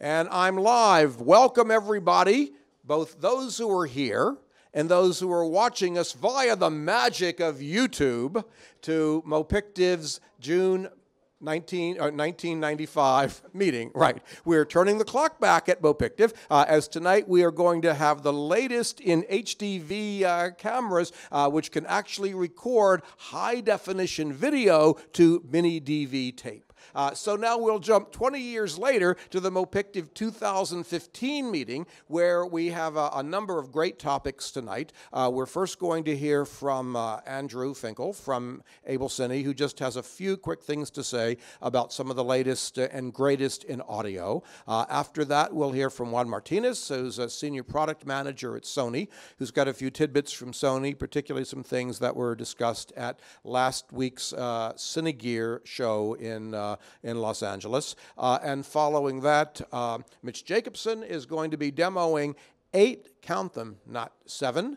And I'm live. Welcome, everybody, both those who are here and those who are watching us via the magic of YouTube, to Mopictive's June 1995 meeting. Right. We're turning the clock back at Mopictive, as tonight we are going to have the latest in HDV cameras, which can actually record high-definition video to mini DV tape. So now we'll jump 20 years later to the Mopictive 2015 meeting, where we have a number of great topics tonight. We're first going to hear from Andrew Finkel from Abel, Cine, who just has a few quick things to say about some of the latest and greatest in audio. After that, we'll hear from Juan Martinez, who's a senior product manager at Sony, who's got a few tidbits from Sony, particularly some things that were discussed at last week's Cine Gear show in Los Angeles. And following that, Mitch Jacobson is going to be demoing 8, count them, not 7,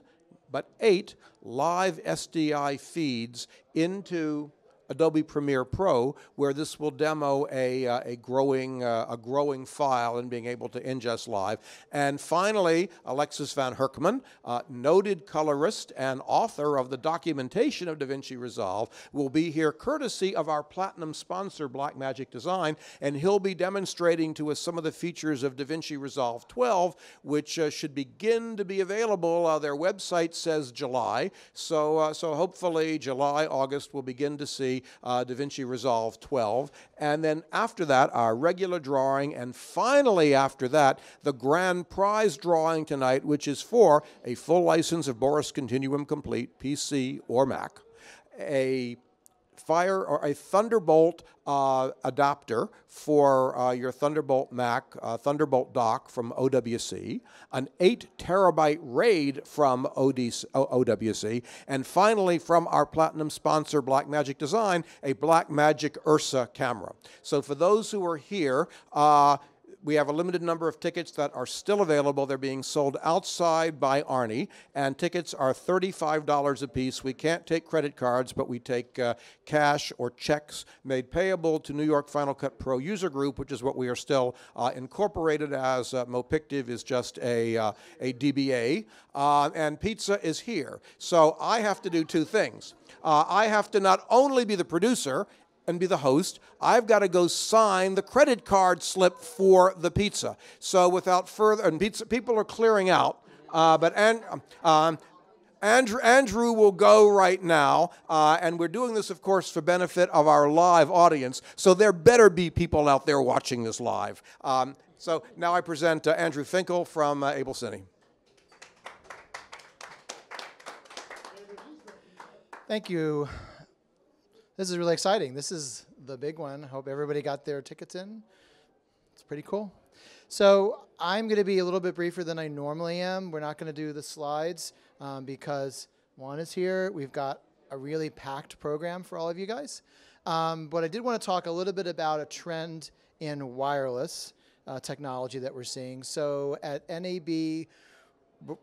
but 8 live SDI feeds into Adobe Premiere Pro, where this will demo a growing file and being able to ingest live. And finally, Alexis van Herkman, noted colorist and author of the documentation of DaVinci Resolve, will be here courtesy of our platinum sponsor, Blackmagic Design, and he'll be demonstrating to us some of the features of DaVinci Resolve 12, which should begin to be available. Their website says July, so hopefully July, August, we'll begin to see DaVinci Resolve 12, and then after that, our regular drawing, and finally after that, the grand prize drawing tonight, which is for a full license of Boris Continuum Complete, PC or Mac, a Fire or a Thunderbolt adapter for your Thunderbolt Mac, Thunderbolt dock from OWC, an 8 terabyte RAID from OWC, and finally from our platinum sponsor Blackmagic Design, a Blackmagic Ursa camera. So for those who are here, we have a limited number of tickets that are still available. They're being sold outside by Arnie, and tickets are $35 a piece. We can't take credit cards, but we take cash or checks made payable to New York Final Cut Pro User Group, which is what we are still incorporated as. Mopictive is just a DBA, and pizza is here. So I have to do 2 things. I have to not only be the producer and be the host, I've got to go sign the credit card slip for the pizza. So without further, and people are clearing out, but Andrew will go right now, and we're doing this, of course, for benefit of our live audience, so there better be people out there watching this live. So now I present Andrew Finkel from Abel, Cine. Thank you. This is really exciting. This is the big one. I hope everybody got their tickets in. It's pretty cool. So I'm going to be a little bit briefer than I normally am. We're not going to do the slides because Juan is here. We've got a really packed program for all of you guys. But I did want to talk a little bit about a trend in wireless technology that we're seeing. So at NAB,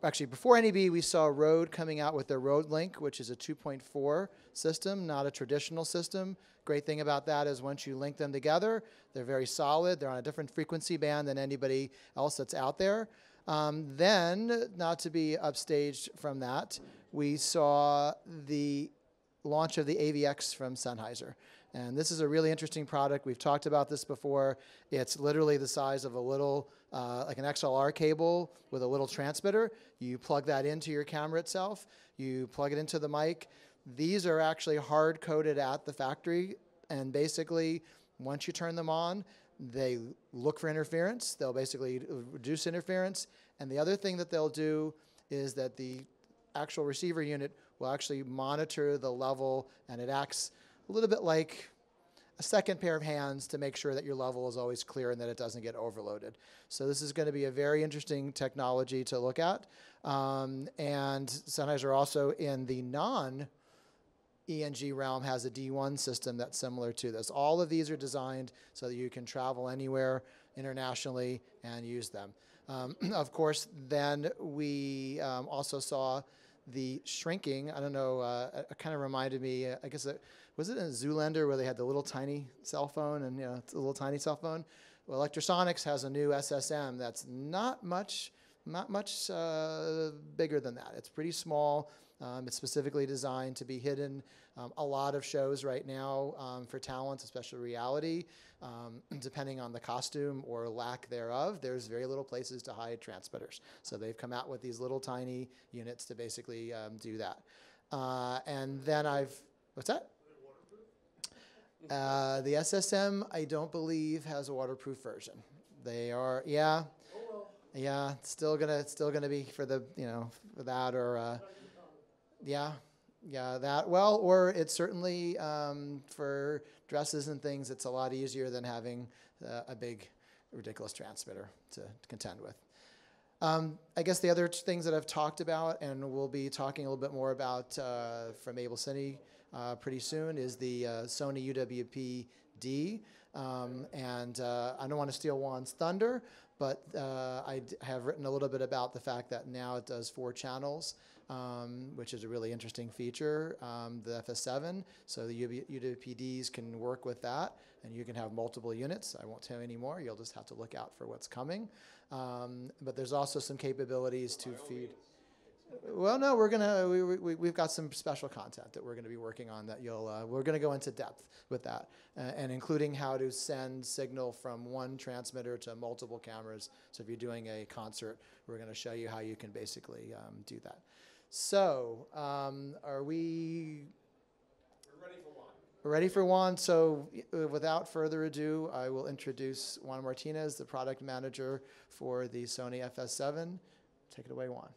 actually, before NAB, we saw Rode coming out with their Rode Link, which is a 2.4 system, not a traditional system. Great thing about that is once you link them together, they're very solid. They're on a different frequency band than anybody else that's out there. Then, not to be upstaged from that, we saw the launch of the AVX from Sennheiser. And this is a really interesting product. We've talked about this before. It's literally the size of a little, like an XLR cable with a little transmitter. You plug that into your camera itself. You plug it into the mic. These are actually hard-coded at the factory. And basically, once you turn them on, they look for interference. They'll basically reduce interference. And the other thing that they'll do is that the actual receiver unit will actually monitor the level, and it acts a little bit like a second pair of hands to make sure that your level is always clear and that it doesn't get overloaded. So this is going to be a very interesting technology to look at. And Sennheiser also in the non-ENG realm has a D1 system that's similar to this. All of these are designed so that you can travel anywhere internationally and use them. Of course, then we also saw the shrinking. I don't know, it kind of reminded me, I guess, was it in Zoolander where they had the little tiny cell phone and, you know, it's a little tiny cell phone? Electrosonics has a new SSM that's not much bigger than that. It's pretty small. It's specifically designed to be hidden. A lot of shows right now for talent, especially reality, depending on the costume or lack thereof, there's very little places to hide transmitters. So they've come out with these little tiny units to basically do that. And then what's that? The SSM, I don't believe, has a waterproof version. They are, yeah. Yeah, it's still gonna be for the, for that, or yeah, that, well, or it's certainly for dresses and things, it's a lot easier than having a big ridiculous transmitter to contend with. I guess the other things that I've talked about, and we'll be talking a little bit more about from Abel Cine pretty soon, is the Sony UWP-D. And I don't want to steal Juan's thunder, but I have written a little bit about the fact that now it does 4 channels, which is a really interesting feature, the FS7. So the UWP-Ds can work with that, and you can have multiple units. I won't tell you anymore. You'll just have to look out for what's coming. But there's also some capabilities to feed. Well, no, we've got some special content that we're gonna be working on that we're gonna go into depth with that, and including how to send signal from one transmitter to multiple cameras. So if you're doing a concert, we're gonna show you how you can basically do that. So are we? We're ready for Juan. We're ready for Juan. So without further ado, I will introduce Juan Martinez, the product manager for the Sony FS7. Take it away, Juan.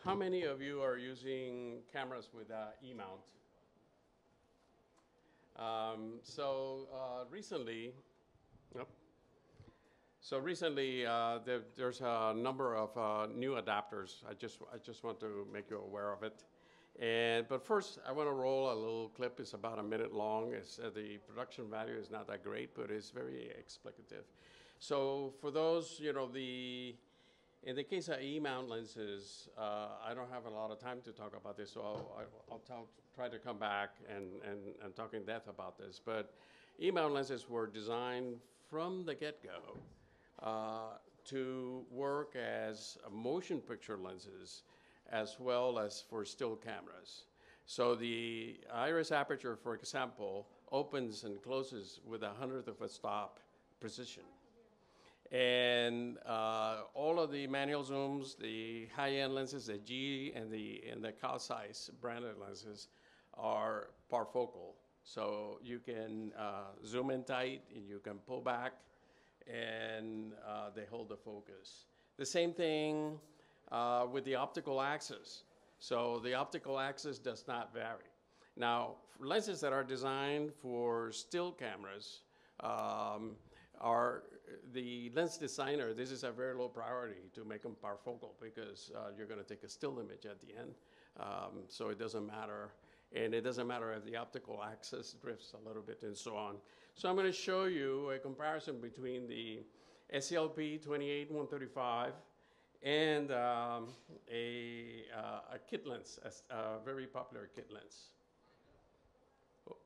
How many of you are using cameras with E-mount? Recently, there's a number of new adapters. I just want to make you aware of it. But first, I want to roll a little clip. It's about a minute long. The production value is not that great, but it's very explicative. So for those, in the case of E-mount lenses, I don't have a lot of time to talk about this, so I'll try to come back and talk in depth about this. But E-mount lenses were designed from the get-go to work as motion picture lenses as well as for still cameras. So the iris aperture, for example, opens and closes with 1/100th of a stop precision. And all of the manual zooms, the high-end lenses, the G and the Cal size branded lenses are parfocal. So you can zoom in tight and you can pull back, and they hold the focus. The same thing with the optical axis. So the optical axis does not vary. Now, lenses that are designed for still cameras the lens designer, this is a very low priority to make them parfocal, because you're going to take a still image at the end. So it doesn't matter. And it doesn't matter if the optical axis drifts a little bit and so on. So I'm going to show you a comparison between the SLP 28-135 and a kit lens, a very popular kit lens.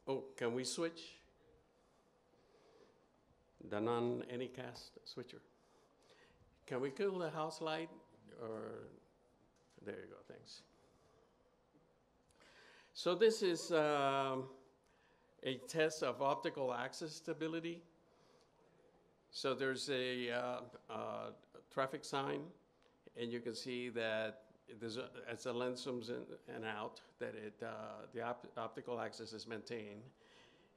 Oh, can we switch? The non-anycast switcher. Can we kill the house light? Or there you go, thanks. So this is a test of optical axis stability. So there's a traffic sign, and you can see that as the lens zooms in and out, that the optical axis is maintained.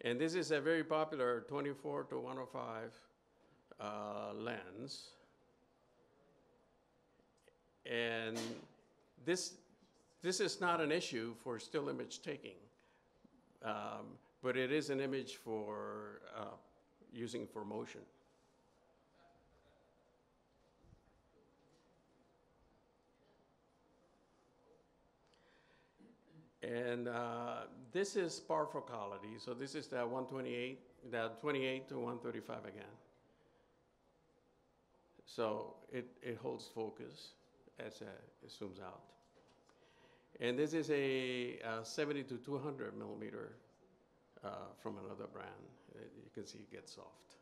And this is a very popular 24-105 lens. And this is not an issue for still image taking, but it is an image for using for motion. And this is parfocality. So this is the 128, the 28-135 again. So it holds focus. as it zooms out. And this is a 70 to 200 millimeter from another brand. You can see it gets soft.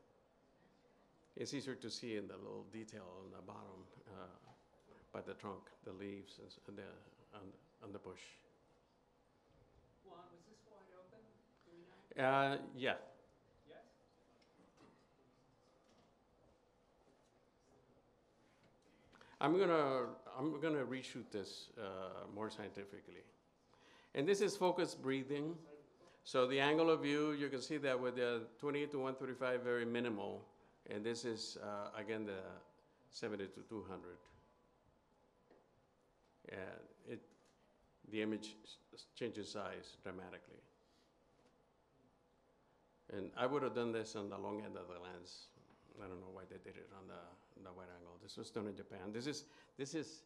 It's easier to see in the little detail on the bottom by the trunk, the leaves, and on the bush. Juan, was this wide open? Do we know? Yeah. Yes? I'm gonna reshoot this more scientifically. And this is focused breathing. So the angle of view, you can see that with the 28 to 135, very minimal. And this is, again, the 70 to 200. And the image changes size dramatically. And I would have done this on the long end of the lens. I don't know why they did it on the wide angle. This was done in Japan. This is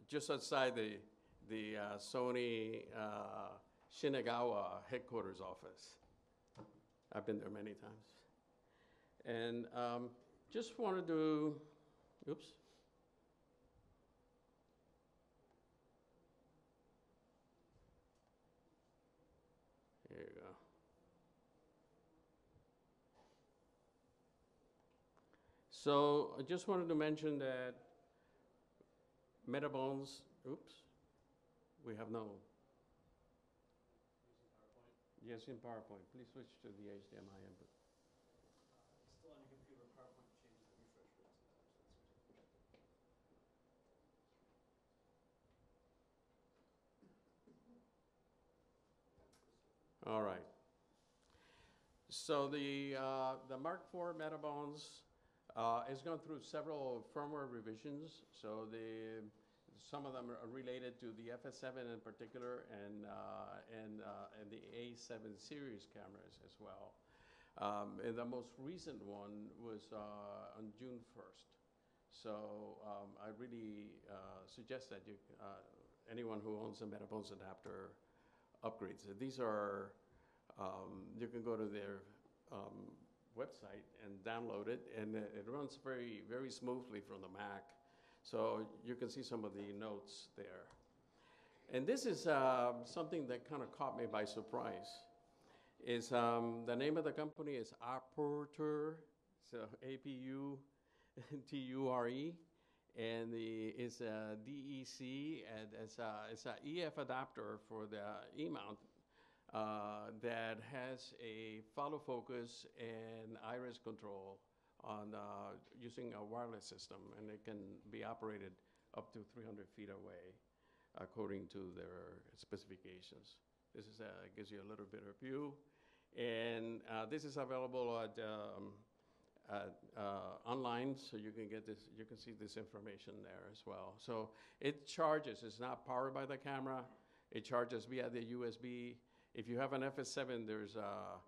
just outside the Sony Shinagawa headquarters office. I've been there many times. And just wanted to, oops. Here you go. So I just wanted to mention that Metabones, oops, we have no. Yes, in PowerPoint. Please switch to the HDMI input. Still on your computer, PowerPoint changes the refresh rate sometimes. All right. So the Mark IV Metabones is going through several firmware revisions. So some of them are related to the FS7 in particular, and the A7 series cameras as well. And the most recent one was on June 1st. So I really suggest that anyone who owns a Metabones adapter upgrades it. These are, you can go to their website and download it, and it runs very, very smoothly from the Mac. So you can see some of the notes there. And this is something that kind of caught me by surprise. Is the name of the company is Aperture, so APUTURE, and it's a DEC, and it's a EF adapter for the E-mount that has a follow focus and iris control on using a wireless system, and it can be operated up to 300 feet away according to their specifications. This is gives you a little bit of view, and this is available at online, so you can get this. You can see this information there as well. So it charges. It's not powered by the camera. It charges via the USB. If you have an FS7, there's a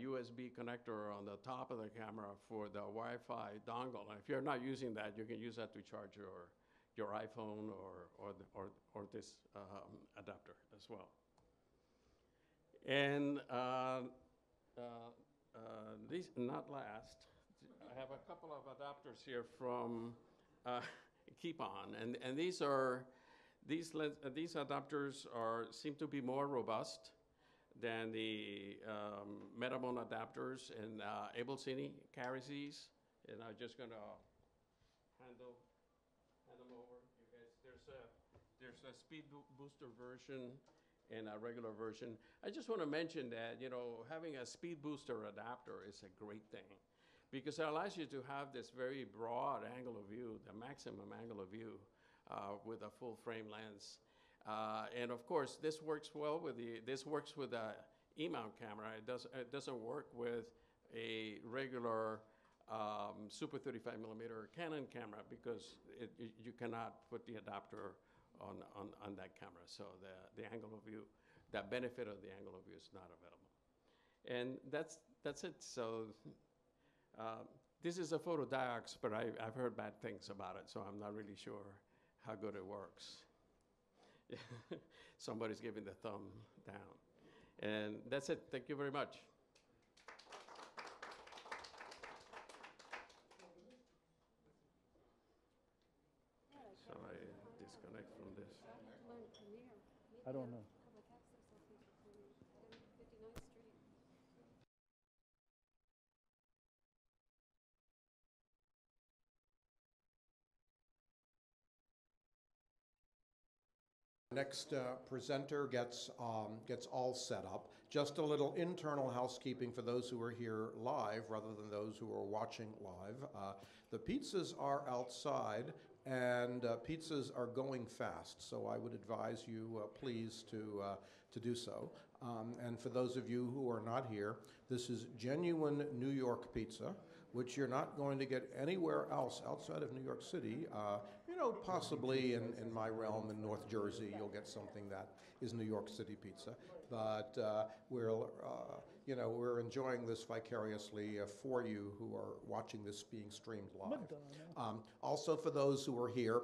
USB connector on the top of the camera for the Wi-Fi dongle. And if you're not using that, you can use that to charge your iPhone or this adapter as well. And these, not last, I have a couple of adapters here from Keep On, and these adapters seem to be more robust than the Metabone adapters, and Abel Cine carries these, and I'm just going to hand them over. You guys, there's a speed booster version and a regular version. I just want to mention that, you know, having a speed booster adapter is a great thing, because it allows you to have this very broad angle of view, the maximum angle of view with a full frame lens. And of course, this works well with the E-mount camera. It doesn't work with a regular Super 35 millimeter Canon camera, because you cannot put the adapter on that camera. So the angle of view, the benefit of the angle of view is not available. And that's it. So this is a photodiox, but I've heard bad things about it, so I'm not really sure how good it works. Somebody's giving the thumb down. And that's it. Thank you very much. So I don't know. Public access location for me at 59th Street. Next presenter gets all set up. Just a little internal housekeeping for those who are here live rather than those who are watching live. The pizzas are outside, and pizzas are going fast, so I would advise you please to do so. And for those of you who are not here, this is genuine New York pizza, which you're not going to get anywhere else outside of New York City. You know, possibly in my realm in North Jersey, you'll get something that is New York City pizza. But we're enjoying this vicariously for you who are watching this being streamed live. Also, for those who are here,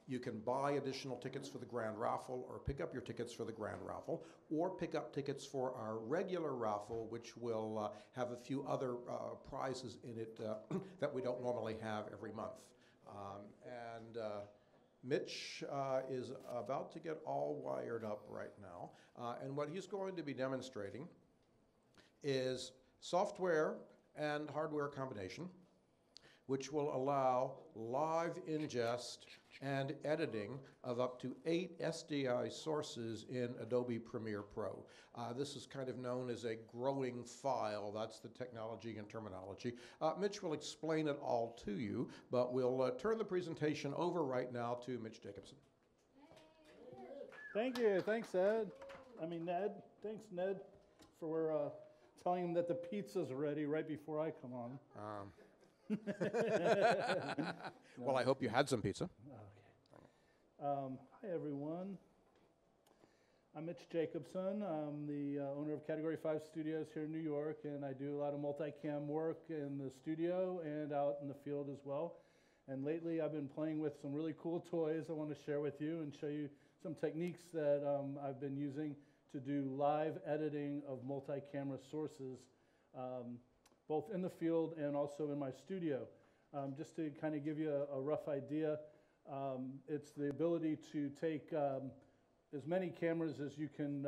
you can buy additional tickets for the Grand Raffle or pick up your tickets for the Grand Raffle or pick up tickets for our regular raffle, which will have a few other prizes in it that we don't normally have every month. Mitch is about to get all wired up right now. And what he's going to be demonstrating is software and hardware combination, which will allow live ingest and editing of up to 8 SDI sources in Adobe Premiere Pro. This is kind of known as a growing file. That's the technology and terminology. Mitch will explain it all to you, but we'll turn the presentation over right now to Mitch Jacobson. Thank you. Thanks, Ed. Ned. Thanks, Ned, for telling him that the pizza's ready right before I come on. Well, I hope you had some pizza. Okay. Hi, everyone. I'm Mitch Jacobson. I'm the owner of Category 5 Studios here in New York, and I do a lot of multicam work in the studio and out in the field as well. And lately, I've been playing with some really cool toys I want to share with you and show you some techniques that I've been using to do live editing of multi-camera sources, both in the field and also in my studio. Just to kind of give you a rough idea, it's the ability to take as many cameras as you can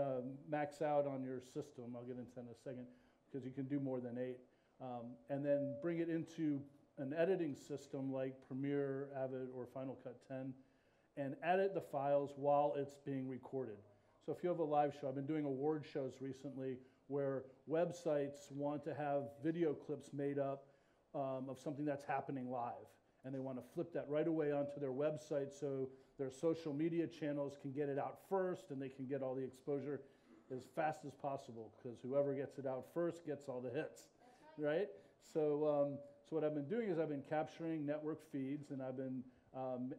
max out on your system. I'll get into that in a second, because you can do more than 8. And then bring it into an editing system like Premiere, Avid, or Final Cut 10, and edit the files while it's being recorded. So if you have a live show, I've been doing award shows recently where websites want to have video clips made up of something that's happening live. And they want to flip that right away onto their website so their social media channels can get it out first and they can get all the exposure as fast as possible, because whoever gets it out first gets all the hits, right? So what I've been doing is I've been capturing network feeds, and I've been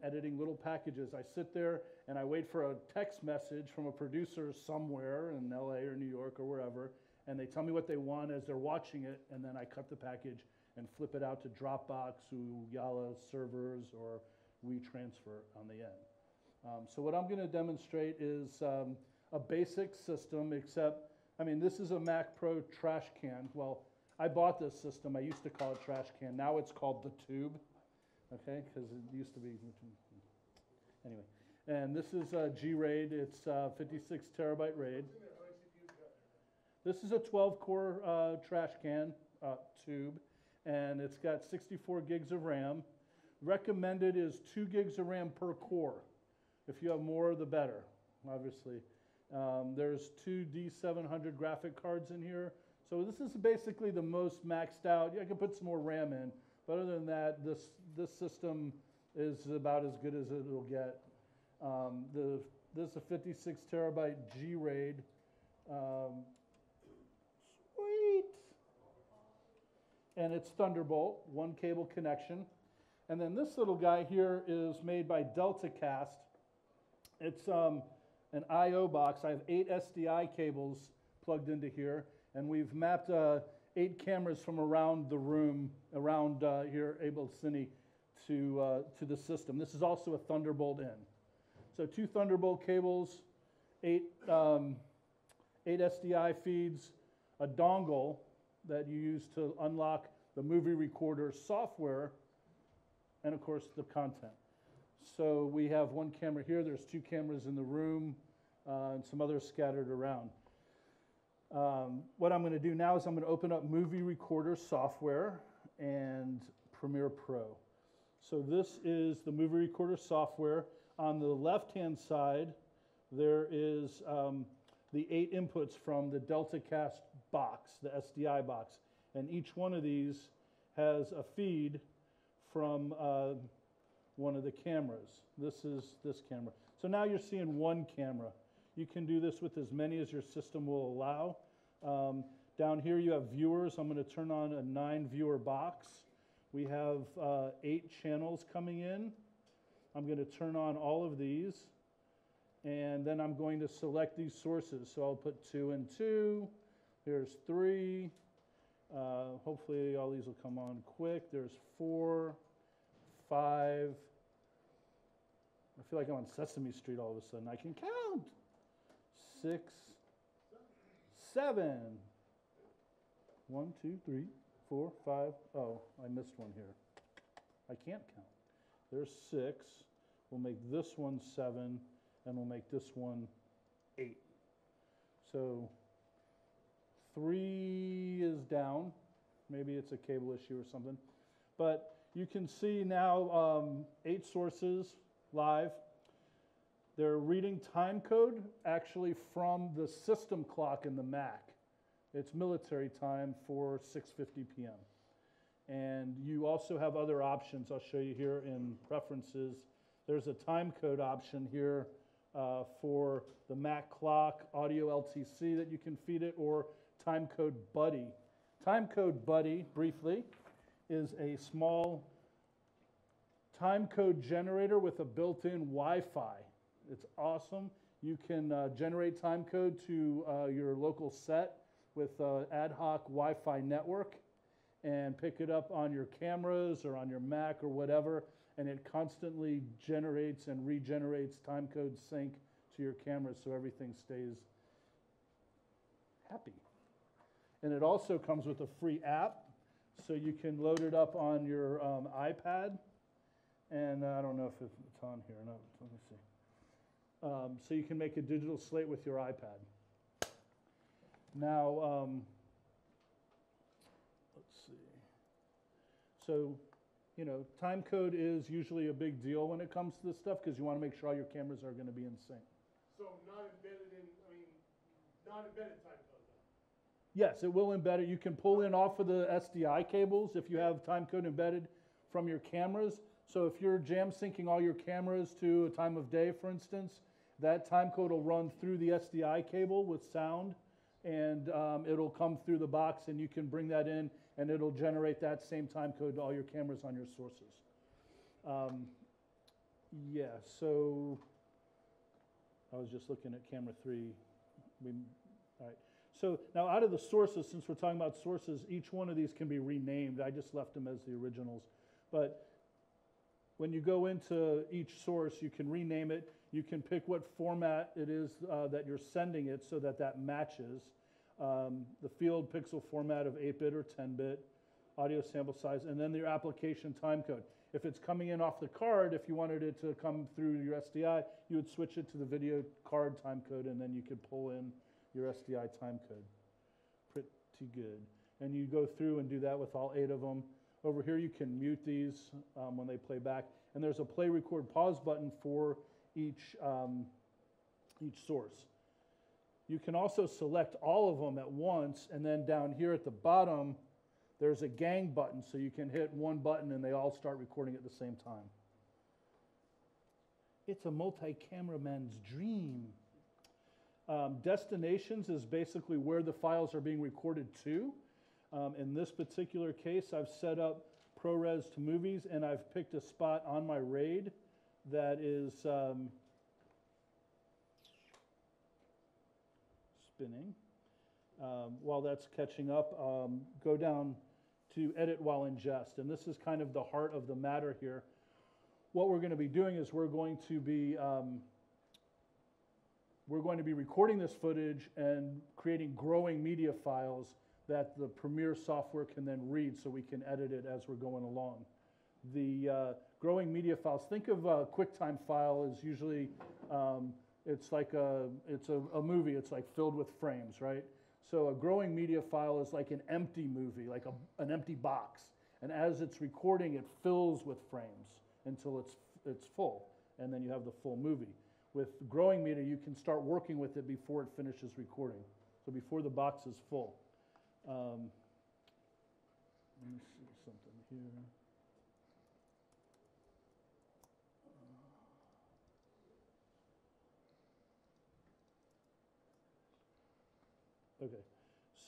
editing little packages. I sit there and I wait for a text message from a producer somewhere in LA or New York or wherever, and they tell me what they want as they're watching it, and then I cut the package and flip it out to Dropbox, Yala servers, or WeTransfer on the end. So what I'm going to demonstrate is a basic system, except, this is a Mac Pro trash can. Well, I bought this system. I used to call it trash can. Now it's called the tube, okay, because it used to be, anyway. And this is a G-RAID. It's 56 terabyte RAID. This is a 12-core trash can tube, and it's got 64 gigs of RAM. Recommended is 2 gigs of RAM per core. If you have more, the better, obviously. There's 2 D700 graphic cards in here. So this is basically the most maxed out. I can put some more RAM in, but other than that, this system is about as good as it'll get. This is a 56 terabyte G-RAID. Sweet. And it's Thunderbolt, 1 cable connection. And then this little guy here is made by DeltaCast. It's an I/O box. I have 8 SDI cables plugged into here, and we've mapped 8 cameras from around the room, around here, Abel, Cine, to the system. This is also a Thunderbolt in. So 2 Thunderbolt cables, 8 SDI feeds, a dongle that you use to unlock the movie recorder software, and of course the content. So we have 1 camera here. There's 2 cameras in the room. and some others scattered around. What I'm going to do now is I'm going to open up Movie Recorder software and Premiere Pro. So this is the Movie Recorder software. On the left-hand side, there is the 8 inputs from the DeltaCast box, the SDI box. And each one of these has a feed from one of the cameras. This is this camera. So now you're seeing one camera. You can do this with as many as your system will allow. Down here you have viewers. I'm going to turn on a 9-viewer box. We have 8 channels coming in. I'm going to turn on all of these. And then I'm going to select these sources. So I'll put 2 and 2. Here's 3. Hopefully all these will come on quick. There's 4, 5. I feel like I'm on Sesame Street all of a sudden. I can count. 6, 7. 1, 2, 3, 4, 5. Oh, I missed one here. I can't count. There's 6. We'll make this one 7, and we'll make this one 8. So 3 is down. Maybe it's a cable issue or something. But you can see now 8 sources live. They're reading time code actually from the system clock in the Mac. It's military time for 6:50 p.m. And you also have other options I'll show you here in preferences. There's a time code option here for the Mac clock, audio LTC that you can feed it, or time code buddy. Time code buddy, briefly, is a small time code generator with a built-in Wi-Fi. It's awesome. You can generate time code to your local set with ad hoc Wi-Fi network and pick it up on your cameras or on your Mac or whatever, and it constantly generates and regenerates time code sync to your cameras so everything stays happy. And it also comes with a free app, so you can load it up on your iPad. And I don't know if it's on here or not. Let me see. So you can make a digital slate with your iPad. Now, let's see. So, you know, time code is usually a big deal when it comes to this stuff because you want to make sure all your cameras are going to be in sync. So not embedded in, not embedded time code then? Yes, it will embed it. You can pull in off of the SDI cables if you have time code embedded from your cameras. So if you're jam syncing all your cameras to a time of day, for instance, that time code will run through the SDI cable with sound, and it'll come through the box, and you can bring that in, and it'll generate that same time code to all your cameras on your sources. Yeah, so I was just looking at camera 3. All right. So now out of the sources, since we're talking about sources, each one of these can be renamed. I just left them as the originals. But when you go into each source, you can rename it. You can pick what format it is that you're sending it so that that matches. The field pixel format of 8-bit or 10-bit, audio sample size, and then your application time code. If it's coming in off the card, if you wanted it to come through your SDI, you would switch it to the video card time code, and then you could pull in your SDI time code. Pretty good. And you go through and do that with all 8 of them. Over here, you can mute these when they play back. And there's a play, record, pause button for each source. You can also select all of them at once, and then down here at the bottom, there's a gang button, so you can hit one button and they all start recording at the same time. It's a multi-cameraman's dream. Destinations is basically where the files are being recorded to. In this particular case, I've set up ProRes to movies, and I've picked a spot on my RAID that is spinning. While that's catching up, go down to edit while ingest, and this is kind of the heart of the matter here. What we're going to be doing is we're going to be recording this footage and creating growing media files that the Premiere software can then read so we can edit it as we're going along. The growing media files, think of a QuickTime file as usually, it's like a movie. It's like filled with frames, right? So a growing media file is like an empty movie, like an empty box. And as it's recording, it fills with frames until it's full, and then you have the full movie. With growing media, you can start working with it before it finishes recording. So before the box is full. Let me see something here. Okay,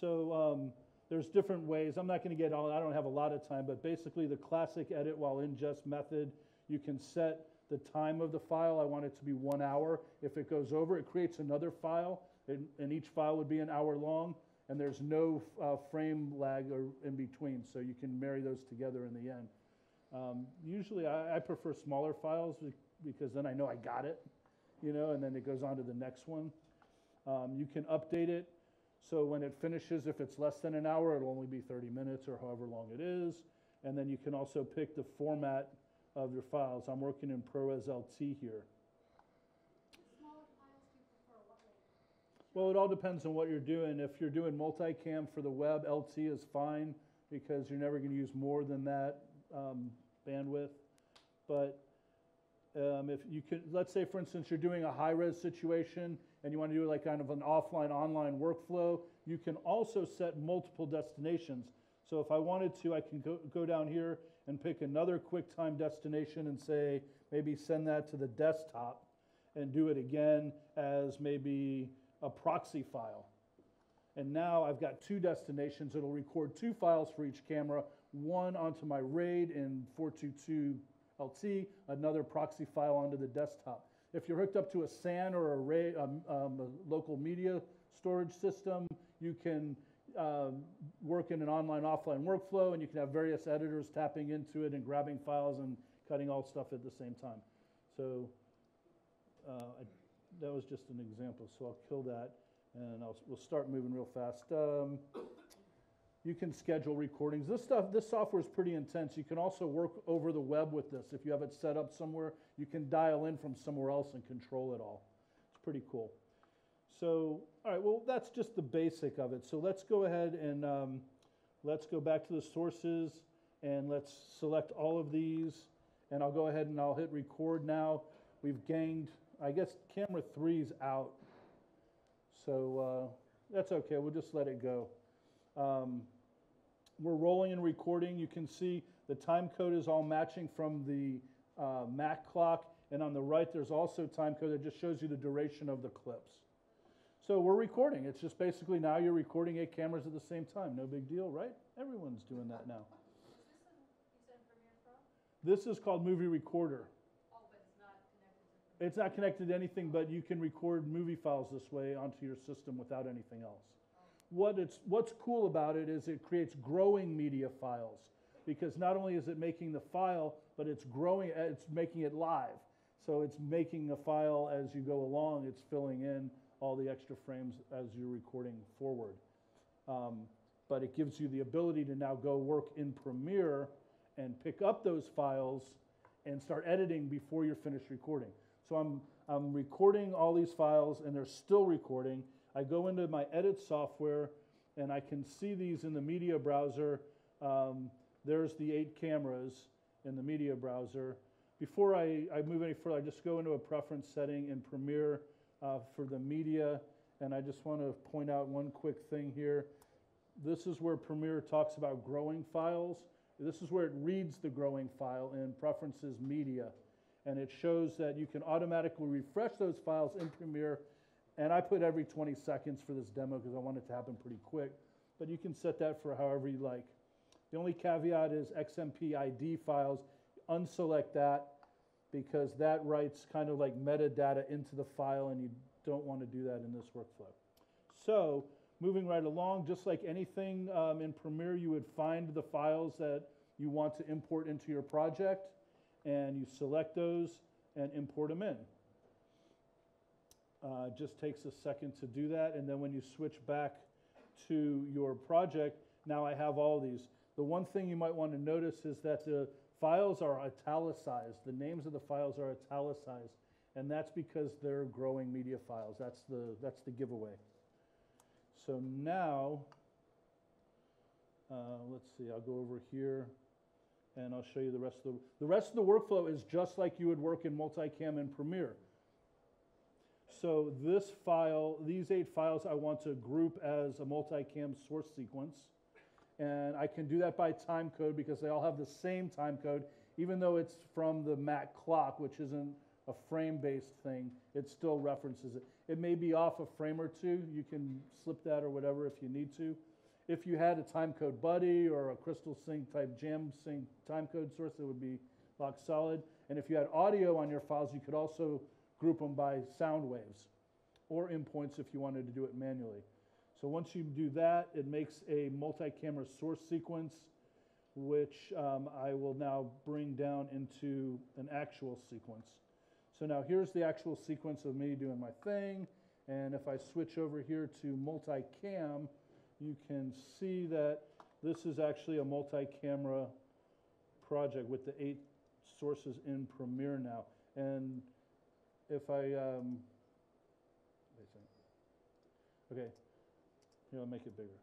so there's different ways. I'm not going to get all, I don't have a lot of time, but basically the classic edit while ingest method, you can set the time of the file. I want it to be 1 hour. If it goes over, it creates another file, and each file would be an hour long, and there's no frame lag or in between, so you can marry those together in the end. Usually I prefer smaller files because then I know I got it, you know, and then it goes on to the next one. You can update it. So when it finishes, if it's less than an hour, it'll only be 30 minutes or however long it is. And then you can also pick the format of your files. I'm working in ProRes LT here. Smaller files, do you prefer what rate? Well, it all depends on what you're doing. If you're doing multicam for the web, LT is fine because you're never going to use more than that bandwidth. But if you could, let's say, for instance, you're doing a high-res situation and you want to do like kind of an offline-online workflow, you can also set multiple destinations. So if I wanted to, I can go down here and pick another QuickTime destination and say, maybe send that to the desktop and do it again as maybe a proxy file. And now I've got 2 destinations. It'll record 2 files for each camera, one onto my RAID in 422 LT, another proxy file onto the desktop. If you're hooked up to a SAN or a RAID, a local media storage system, you can work in an online-offline workflow, and you can have various editors tapping into it and grabbing files and cutting all stuff at the same time. So that was just an example, so I'll kill that, and we'll start moving real fast. You can schedule recordings. This software is pretty intense. You can also work over the web with this. If you have it set up somewhere, you can dial in from somewhere else and control it all. It's pretty cool. So, all right, well, that's just the basic of it. So let's go ahead and let's go back to the sources, and let's select all of these, and I'll go ahead and I'll hit record now. We've gained, I guess, camera 3's out. So that's okay. We'll just let it go. We're rolling and recording. You can see the time code is all matching from the Mac clock, and on the right there's also time code that just shows you the duration of the clips. So we're recording. It's just basically now you're recording 8 cameras at the same time. No big deal, right? Everyone's doing that now. Is this in Premiere Pro? This is called Movie Recorder. Oh, but it's not connected to Premiere. It's not connected to anything, but you can record movie files this way onto your system without anything else. What's cool about it is it creates growing media files, because not only is it making the file, but it's growing, it's making it live. So it's making a file as you go along, it's filling in all the extra frames as you're recording forward. But it gives you the ability to now go work in Premiere and pick up those files and start editing before you're finished recording. So I'm recording all these files and they're still recording. I go into my edit software and I can see these in the media browser. There's the 8 cameras in the media browser. Before I move any further, I just go into a preference setting in Premiere for the media, and I just want to point out one quick thing here. This is where Premiere talks about growing files. This is where it reads the growing file in Preferences Media, and it shows that you can automatically refresh those files in Premiere. And I put every 20 seconds for this demo because I want it to happen pretty quick. But you can set that for however you like. The only caveat is XMP ID files. Unselect that because that writes kind of like metadata into the file, and you don't want to do that in this workflow. So moving right along, just like anything in Premiere, you would find the files that you want to import into your project, and you select those and import them in. It just takes a second to do that, and then when you switch back to your project, now I have all these. The one thing you might want to notice is that the files are italicized. The names of the files are italicized, And that's because they're growing media files. That's the giveaway. So now, let's see, I'll go over here and I'll show you the rest of the rest of the workflow is just like you would work in multicam in Premiere. So this file, these 8 files I want to group as a multicam source sequence. And I can do that by time code because they all have the same time code. Even though it's from the Mac clock, which isn't a frame-based thing, it still references it. It may be off a frame or two. You can slip that or whatever if you need to. If you had a timecode buddy or a Crystal Sync type Jam Sync timecode source, it would be lock solid. And if you had audio on your files, you could also group them by sound waves or endpoints if you wanted to do it manually. So once you do that, it makes a multi-camera source sequence, which I will now bring down into an actual sequence. So now here's the actual sequence of me doing my thing. And if I switch over here to multicam, you can see that this is actually a multi-camera project with the 8 sources in Premiere now. And if I, wait a second. Okay, here, I'll make it bigger.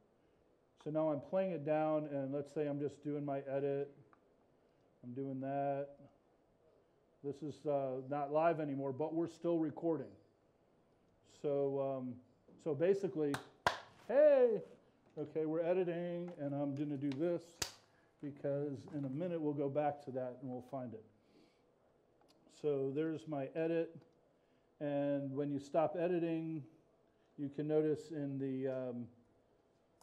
So now I'm playing it down, and let's say I'm just doing my edit. I'm doing that. This is not live anymore, but we're still recording. So, so basically, hey, okay, we're editing, and I'm going to do this because in a minute we'll go back to that and we'll find it. So there's my edit, and when you stop editing, you can notice in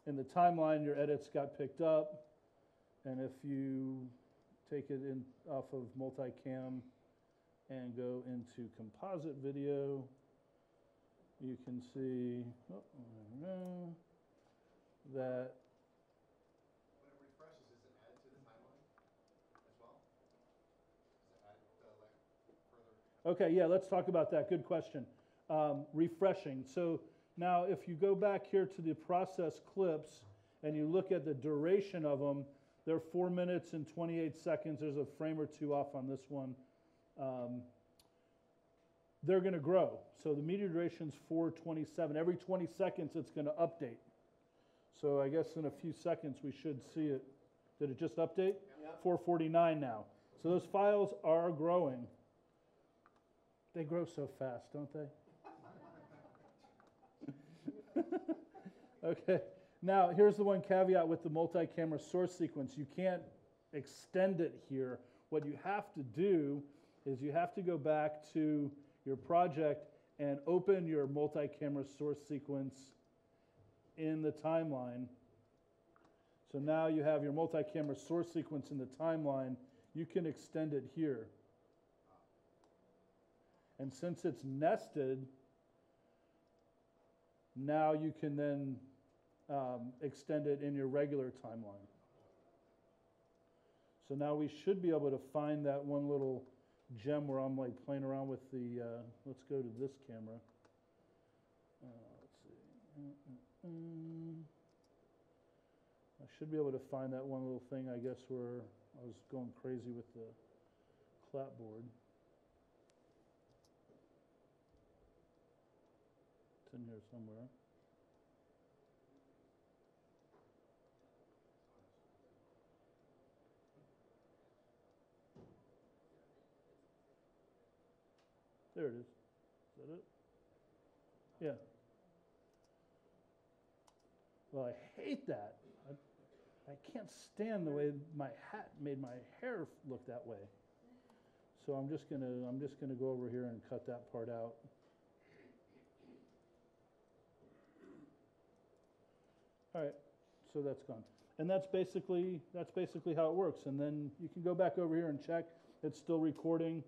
the timeline your edits got picked up, and if you take it in off of multicam and go into composite video, you can see that when it refreshes, is it added to the timeline as well? Is it added further? Okay, yeah, let's talk about that. Good question. Refreshing. So now if you go back here to the process clips and you look at the duration of them, they're 4 minutes and 28 seconds. There's a frame or two off on this one. They're going to grow. So the media duration is 427. Every 20 seconds it's going to update. So I guess in a few seconds we should see it. Did it just update? Yep. 449 now. So those files are growing. They grow so fast, don't they? Okay. Now, here's the one caveat with the multi-camera source sequence. You can't extend it here. What you have to do is you have to go back to your project and open your multi-camera source sequence in the timeline. So now you have your multi-camera source sequence in the timeline. You can extend it here. And since it's nested, now you can then extend it in your regular timeline. So now we should be able to find that one little gem where I'm like playing around with the, let's go to this camera. Let's see. I should be able to find that one little thing, I guess, where I was going crazy with the clapboard. It's in here somewhere. There it is. Is that it? Yeah. Well, I hate that. I can't stand the way my hat made my hair look that way. So I'm just gonna go over here and cut that part out. All right, so that's gone. And that's basically how it works. And then you can go back over here and check. It's still recording.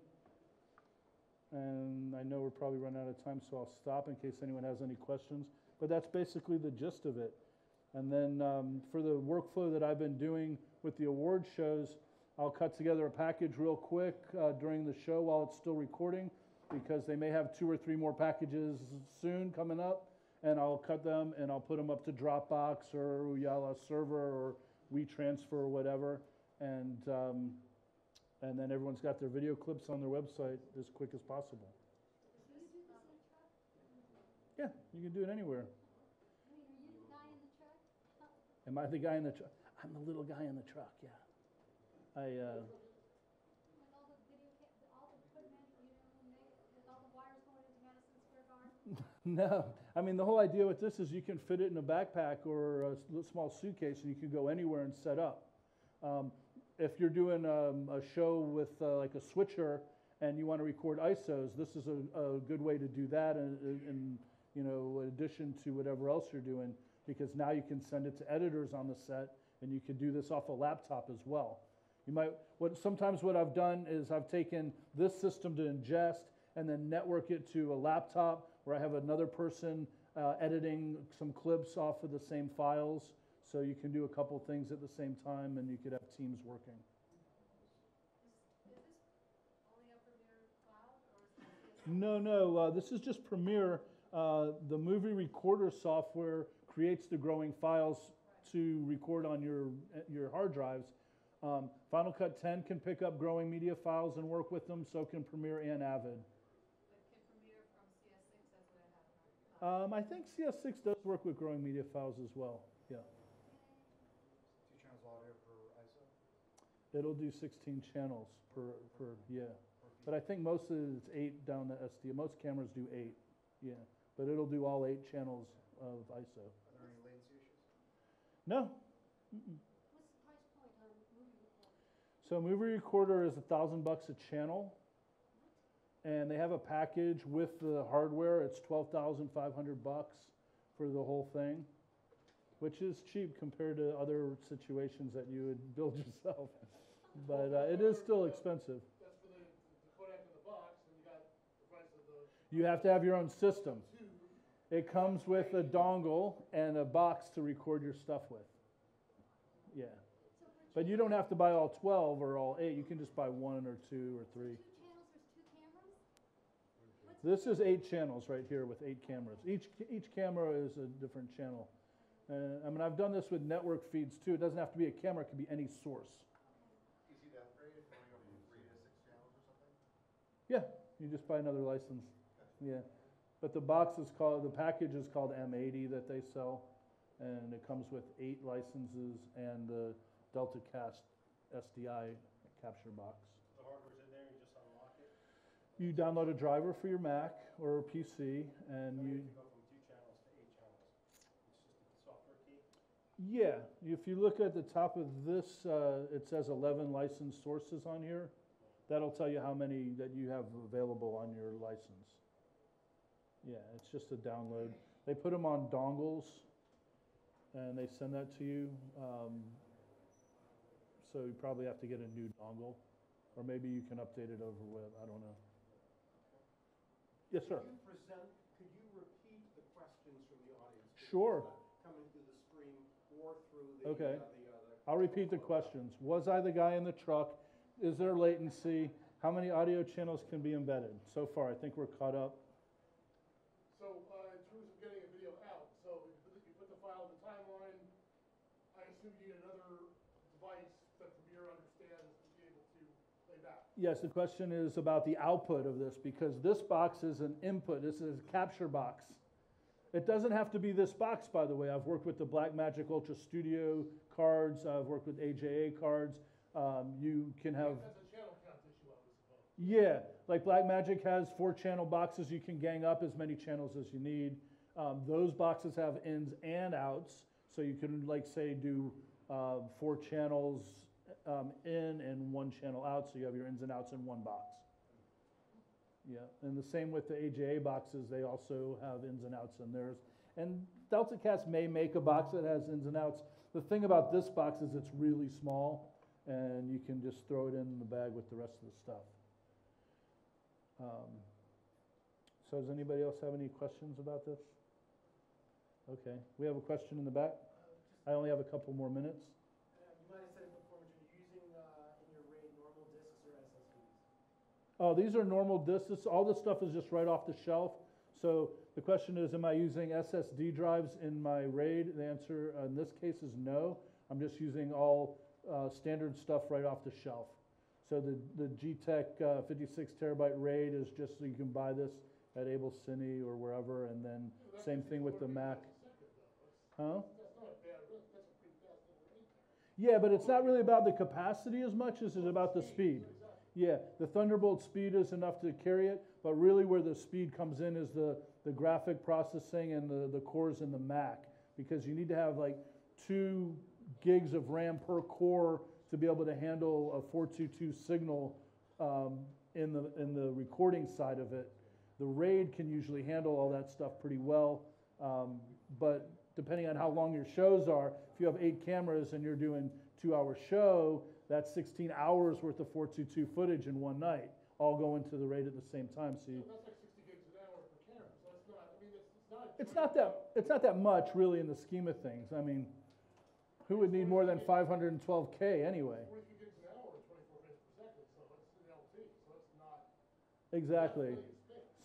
And I know we're probably running out of time, so I'll stop in case anyone has any questions. But that's basically the gist of it. And then for the workflow that I've been doing with the award shows, I'll cut together a package real quick during the show while it's still recording, because they may have 2 or 3 more packages soon coming up. And I'll cut them and I'll put them up to Dropbox or Uyala server or WeTransfer or whatever. And then everyone's got their video clips on their website as quick as possible. Yeah, you can do it anywhere. I mean, are you the guy in the truck? Am I the guy in the truck? I'm the little guy in the truck, yeah. With all the all the equipment, with all the wires going into Madison Square Garden? No, I mean, the whole idea with this is you can fit it in a backpack or a small suitcase and you can go anywhere and set up. If you're doing a show with like a switcher and you want to record ISOs, this is a good way to do that in addition to whatever else you're doing, because now you can send it to editors on the set and you can do this off a laptop as well. Sometimes what I've done is I've taken this system to ingest and then network it to a laptop where I have another person editing some clips off of the same files. So you can do a couple things at the same time and you could have teams working. Is this only a Premiere Cloud, or is this? No, this is just Premiere. The movie recorder software creates the growing files to record on your hard drives. Final Cut 10 can pick up growing media files and work with them, so can Premiere and Avid. But can Premiere from CS6, that's what I have. I think CS6 does work with growing media files as well, yeah. 2 channels audio per ISO? It'll do 16 channels per yeah. But I think most of it's 8 down to SD. Most cameras do 8, yeah. But it'll do all 8 channels of ISO. Are there any latency issues? No. What's the price point on movie recorder? So movie recorder is $1,000 a channel. And they have a package with the hardware. It's $12,500 for the whole thing, which is cheap compared to other situations that you would build yourself. But it is still expensive. That's for the Kodak in the box, and you got the price of the You have to have your own system. two. It comes with a dongle and a box to record your stuff with. Yeah. So for But you don't have to buy all 12 or all 8. You can just buy 1 or 2 or 3. 2 channels, there's 2 cameras? What's This is 8 channels right here with 8 cameras. Each camera is a different channel. I mean, I've done this with network feeds too. It doesn't have to be a camera. It could be any source. Easy to upgrade if you want to go from 3 to 6 channels or something? Yeah, you just buy another license. Yeah. But the package is called M80 that they sell. And it comes with 8 licenses and the DeltaCast SDI capture box. The hardware's in there, you just unlock it. You download a driver for your Mac or a PC and So you you... can go from 2 channels to 8 channels. It's just a software key. Yeah, if you look at the top of this, it says 11 licensed sources on here. That'll tell you how many that you have available on your license. Yeah, it's just a download. They put them on dongles and they send that to you. So you probably have to get a new dongle, or maybe you can update it over web, I don't know. Yes, sir. Could you repeat the questions from the audience? Because Sure. it's not coming through the screen or through the... Okay. I'll repeat the questions. Was I the guy in the truck? Is there latency? How many audio channels can be embedded? So far, I think we're caught up. So in terms of getting a video out, so you put the file in the timeline, I assume you need another device that Premiere understands to be able to play back. Yes, the question is about the output of this, because this box is an input. This is a capture box. It doesn't have to be this box, by the way. I've worked with the Blackmagic Ultra Studio cards. I've worked with AJA cards. You can have... That's a channel count issue, I would suppose. Yeah, like Blackmagic has 4 channel boxes. You can gang up as many channels as you need. Those boxes have ins and outs. So you can, like, say, do 4 channels in and 1 channel out. So you have your ins and outs in one box. Yeah, and the same with the AJA boxes. They also have ins and outs in theirs. And DeltaCast may make a box that has ins and outs. The thing about this box is it's really small, and you can just throw it in the bag with the rest of the stuff. So does anybody else have any questions about this? Okay, we have a question in the back. I only have a couple more minutes. You might have said it before, but you're using in your RAID normal discs or SSDs? Oh, these are normal disks. All this stuff is just right off the shelf. So the question is, am I using SSD drives in my RAID? The answer in this case is no. I'm just using all standard stuff right off the shelf. So the G-Tech 56 terabyte RAID is just so you can buy this at Abel, Cine, or wherever, and then same thing with the Mac. Huh? That's not bad, really, that's a pretty fast little range. Yeah, but it's not really about the capacity as much as it's about the speed. Yeah, the Thunderbolt speed is enough to carry it, but really where the speed comes in is the graphic processing and the cores in the Mac, because you need to have like 2 gigs of RAM per core to be able to handle a 422 signal in the recording side of it. The RAID can usually handle all that stuff pretty well, but depending on how long your shows are, if you have 8 cameras and you're doing 2-hour show, that's 16 hours worth of 422 footage in one night, all going to the RAID at the same time. So you, That's like 60 gigs an hour per camera, so that's not, I mean, it's it's not that much really in the scheme of things. I mean, who would need more than 512K anyway? 42 gigs an hour or 24 frames per second, so it's an LT, so it's not. Exactly.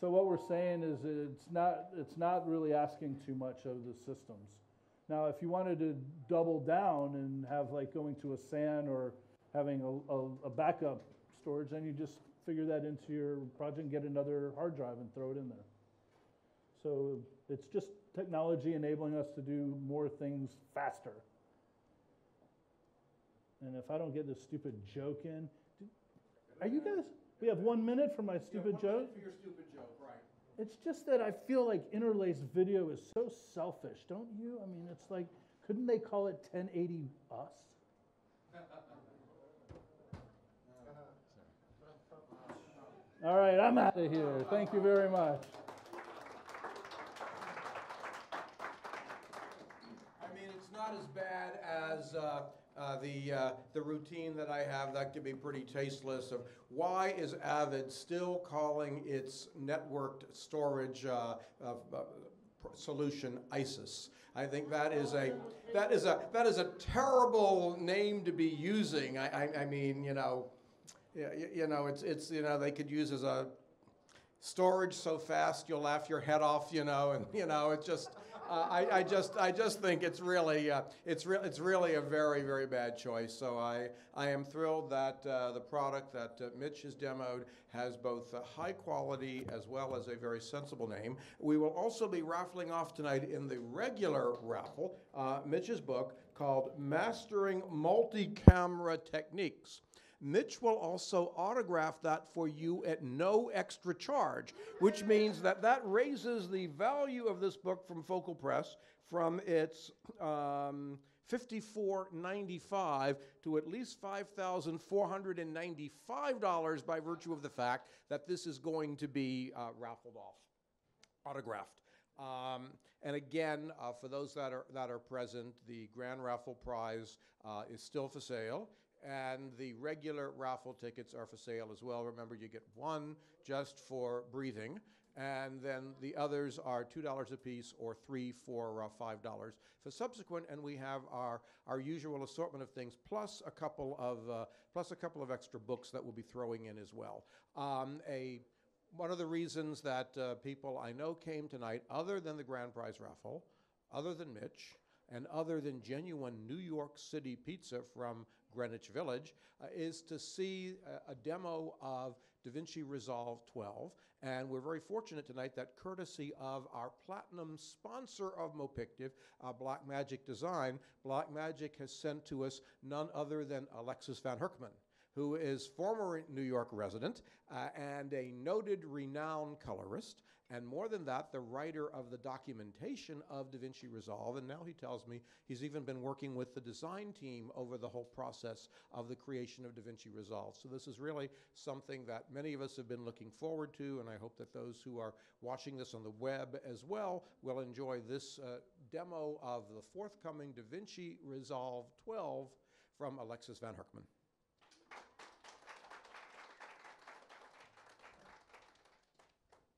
So what we're saying is it's not really asking too much of the systems. Now, if you wanted to double down and have like going to a SAN or having a backup storage, then you just figure that into your project and get another hard drive and throw it in there. So it's just technology enabling us to do more things faster. And if I don't get this stupid joke in, are you guys? We have 1 minute for my stupid joke. For your stupid joke, right? It's just that I feel like interlaced video is so selfish, don't you? I mean, it's like, couldn't they call it 1080 us? All right, I'm out of here. Thank you very much. I mean, it's not as bad as the routine that I have. That could be pretty tasteless. Of why is Avid still calling its networked storage solution ISIS? I think that is a terrible name to be using. I mean, it's they could use as a storage so fast you'll laugh your head off, and it's just. I just think it's really a very, very bad choice. So I am thrilled that the product that Mitch has demoed has both high quality as well as a very sensible name. We will also be raffling off tonight in the regular raffle Mitch's book called Mastering Multi-Camera Techniques. Mitch will also autograph that for you at no extra charge, which means that raises the value of this book from Focal Press from its $54.95 to at least $5,495 by virtue of the fact that this is going to be raffled off, autographed. And again, for those that are present, the grand raffle prize is still for sale. And the regular raffle tickets are for sale as well. Remember, you get one just for breathing, and then the others are $2 a piece or 3 for $5 for subsequent. And we have our usual assortment of things, plus a couple of extra books that we'll be throwing in as well. One of the reasons that people I know came tonight, other than the grand prize raffle, other than Mitch, and other than genuine New York City pizza from Greenwich Village, is to see a demo of DaVinci Resolve 12. And we're very fortunate tonight that courtesy of our platinum sponsor of Mopictive, Blackmagic Design, Blackmagic has sent to us none other than Alexis Van Herkman, who is former New York resident and a noted renowned colorist, and more than that, the writer of the documentation of DaVinci Resolve. And now he tells me he's even been working with the design team over the whole process of the creation of DaVinci Resolve. So this is really something that many of us have been looking forward to, and I hope that those who are watching this on the web as well will enjoy this demo of the forthcoming DaVinci Resolve 12 from Alexis Van Herkman.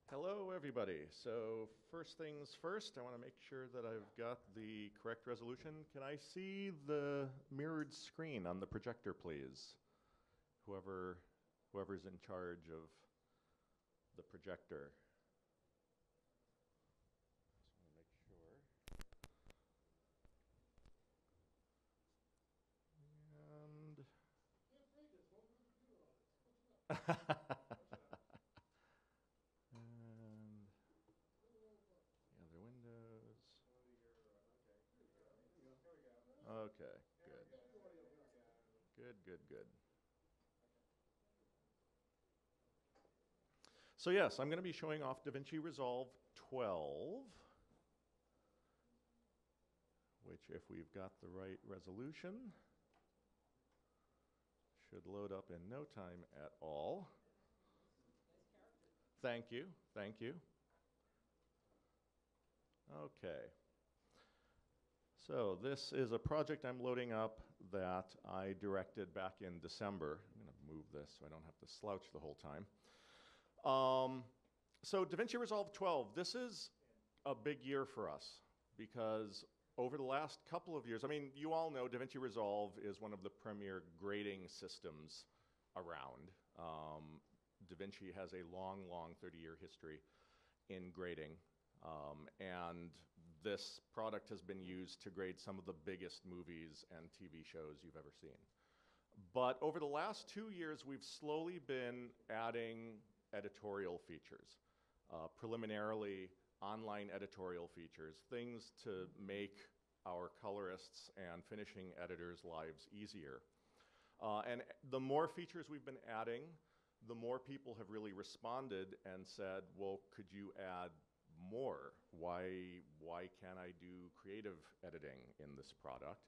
Hello, everybody. So first things first, I want to make sure that I've got the correct resolution. Can I see the mirrored screen on the projector, please? Whoever's in charge of the projector. Just want to make sure. And Okay, good. Good, good, good. So yes, I'm going to be showing off DaVinci Resolve 12, which if we've got the right resolution, should load up in no time at all. Thank you, thank you. Okay. So this is a project I'm loading up that I directed back in December. I'm going to move this so I don't have to slouch the whole time. So DaVinci Resolve 12, this is a big year for us because over the last couple of years, I mean, you all know DaVinci Resolve is one of the premier grading systems around. DaVinci has a long, long 30-year history in grading, and this product has been used to grade some of the biggest movies and TV shows you've ever seen. But over the last 2 years, we've slowly been adding editorial features, preliminarily online editorial features, things to make our colorists and finishing editors' lives easier. And the more features we've been adding, the more people have really responded and said, well, could you add more? Why can't I do creative editing in this product?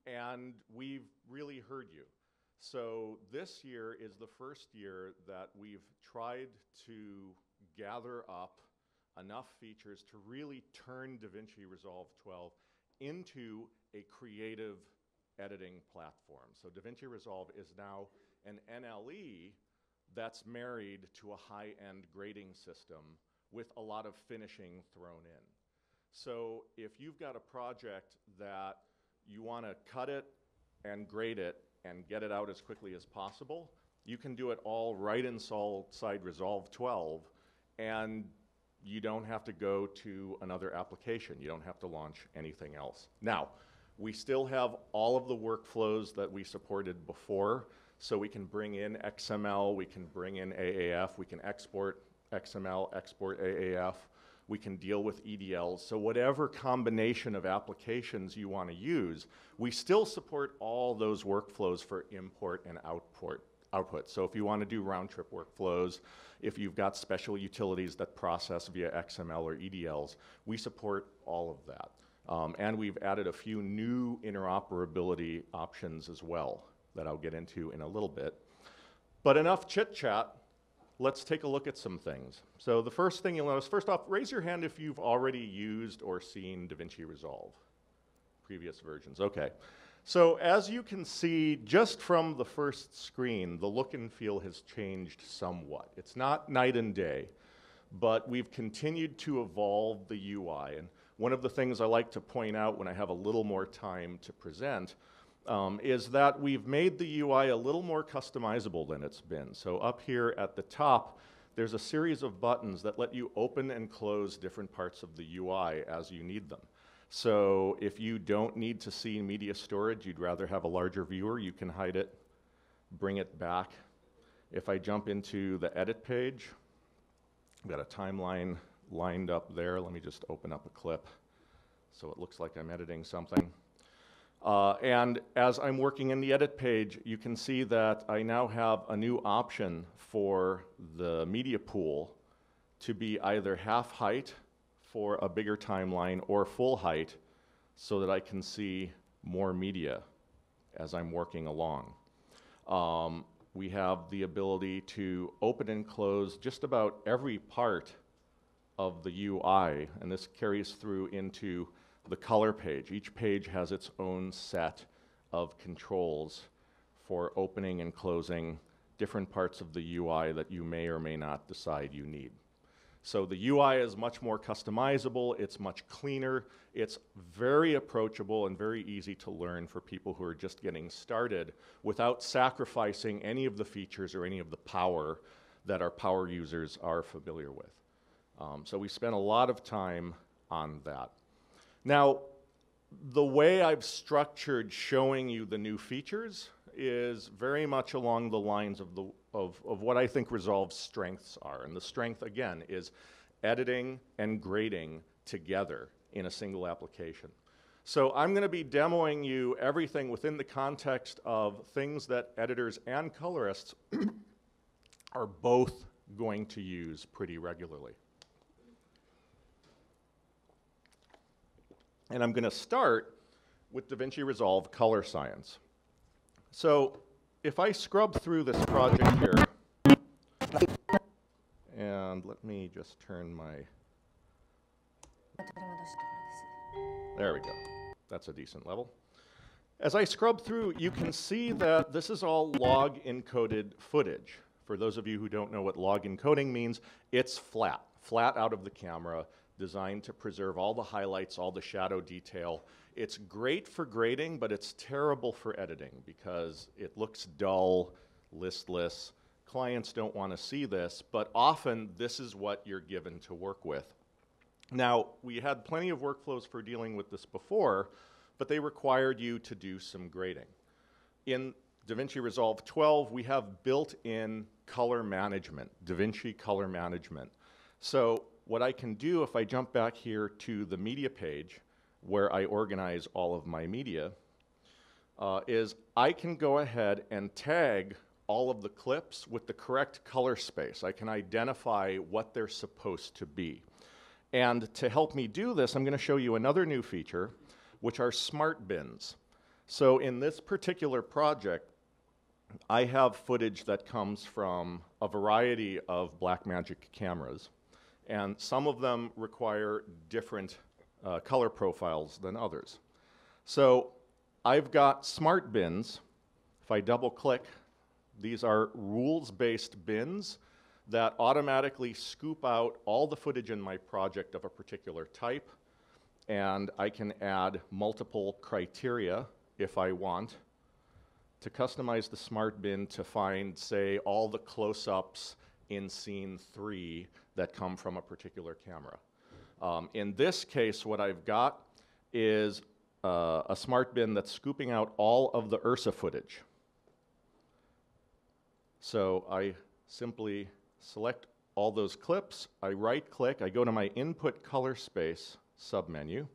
And we've really heard you. So this year is the first year that we've tried to gather up enough features to really turn DaVinci Resolve 12 into a creative editing platform. So DaVinci Resolve is now an NLE that's married to a high-end grading system with a lot of finishing thrown in. So if you've got a project that you want to cut it and grade it and get it out as quickly as possible, you can do it all right inside Resolve 12, and you don't have to go to another application. You don't have to launch anything else. Now, we still have all of the workflows that we supported before, so we can bring in XML, we can bring in AAF, we can export XML, export AAF, we can deal with EDLs. So whatever combination of applications you want to use, we still support all those workflows for import and output. So if you want to do round-trip workflows, if you've got special utilities that process via XML or EDLs, we support all of that. And we've added a few new interoperability options as well that I'll get into in a little bit. But enough chit-chat. Let's take a look at some things. So the first thing you'll notice, first off, raise your hand if you've already used or seen DaVinci Resolve, previous versions. Okay. So as you can see, just from the first screen, the look and feel has changed somewhat. It's not night and day, but we've continued to evolve the UI. And one of the things I like to point out when I have a little more time to present is that we've made the UI a little more customizable than it's been. So up here at the top, there's a series of buttons that let you open and close different parts of the UI as you need them. So if you don't need to see media storage, you'd rather have a larger viewer, you can hide it, bring it back. If I jump into the edit page, I've got a timeline lined up there. Let me just open up a clip so it looks like I'm editing something. And as I'm working in the edit page, you can see that I now have a new option for the media pool to be either half height for a bigger timeline or full height so that I can see more media as I'm working along. We have the ability to open and close just about every part of the UI, and this carries through into the color page. Each page has its own set of controls for opening and closing different parts of the UI that you may or may not decide you need. So the UI is much more customizable, it's much cleaner, it's very approachable and very easy to learn for people who are just getting started without sacrificing any of the features or any of the power that our power users are familiar with. So we spent a lot of time on that. Now, the way I've structured showing you the new features is very much along the lines of what I think Resolve's strengths are. And the strength, again, is editing and grading together in a single application. So I'm going to be demoing you everything within the context of things that editors and colorists are both going to use pretty regularly. And I'm going to start with DaVinci Resolve Color Science. So if I scrub through this project here, and let me just turn my, there we go. That's a decent level. As I scrub through, you can see that this is all log encoded footage. For those of you who don't know what log encoding means, it's flat out of the camera, designed to preserve all the highlights, all the shadow detail. It's great for grading, but it's terrible for editing because it looks dull, listless. Clients don't want to see this, but often this is what you're given to work with. Now, we had plenty of workflows for dealing with this before, but they required you to do some grading. In DaVinci Resolve 12, we have built-in color management, DaVinci Color Management. So what I can do if I jump back here to the media page where I organize all of my media is I can go ahead and tag all of the clips with the correct color space. I can identify what they're supposed to be. And to help me do this, I'm going to show you another new feature, which are smart bins. So in this particular project, I have footage that comes from a variety of Blackmagic cameras, and some of them require different color profiles than others. So I've got smart bins. If I double click, these are rules-based bins that automatically scoop out all the footage in my project of a particular type, and I can add multiple criteria if I want to customize the smart bin to find, say, all the close-ups in scene 3 that come from a particular camera. In this case, what I've got is a smart bin that's scooping out all of the Ursa footage. So I simply select all those clips, I right-click, I go to my Input Color Space submenu,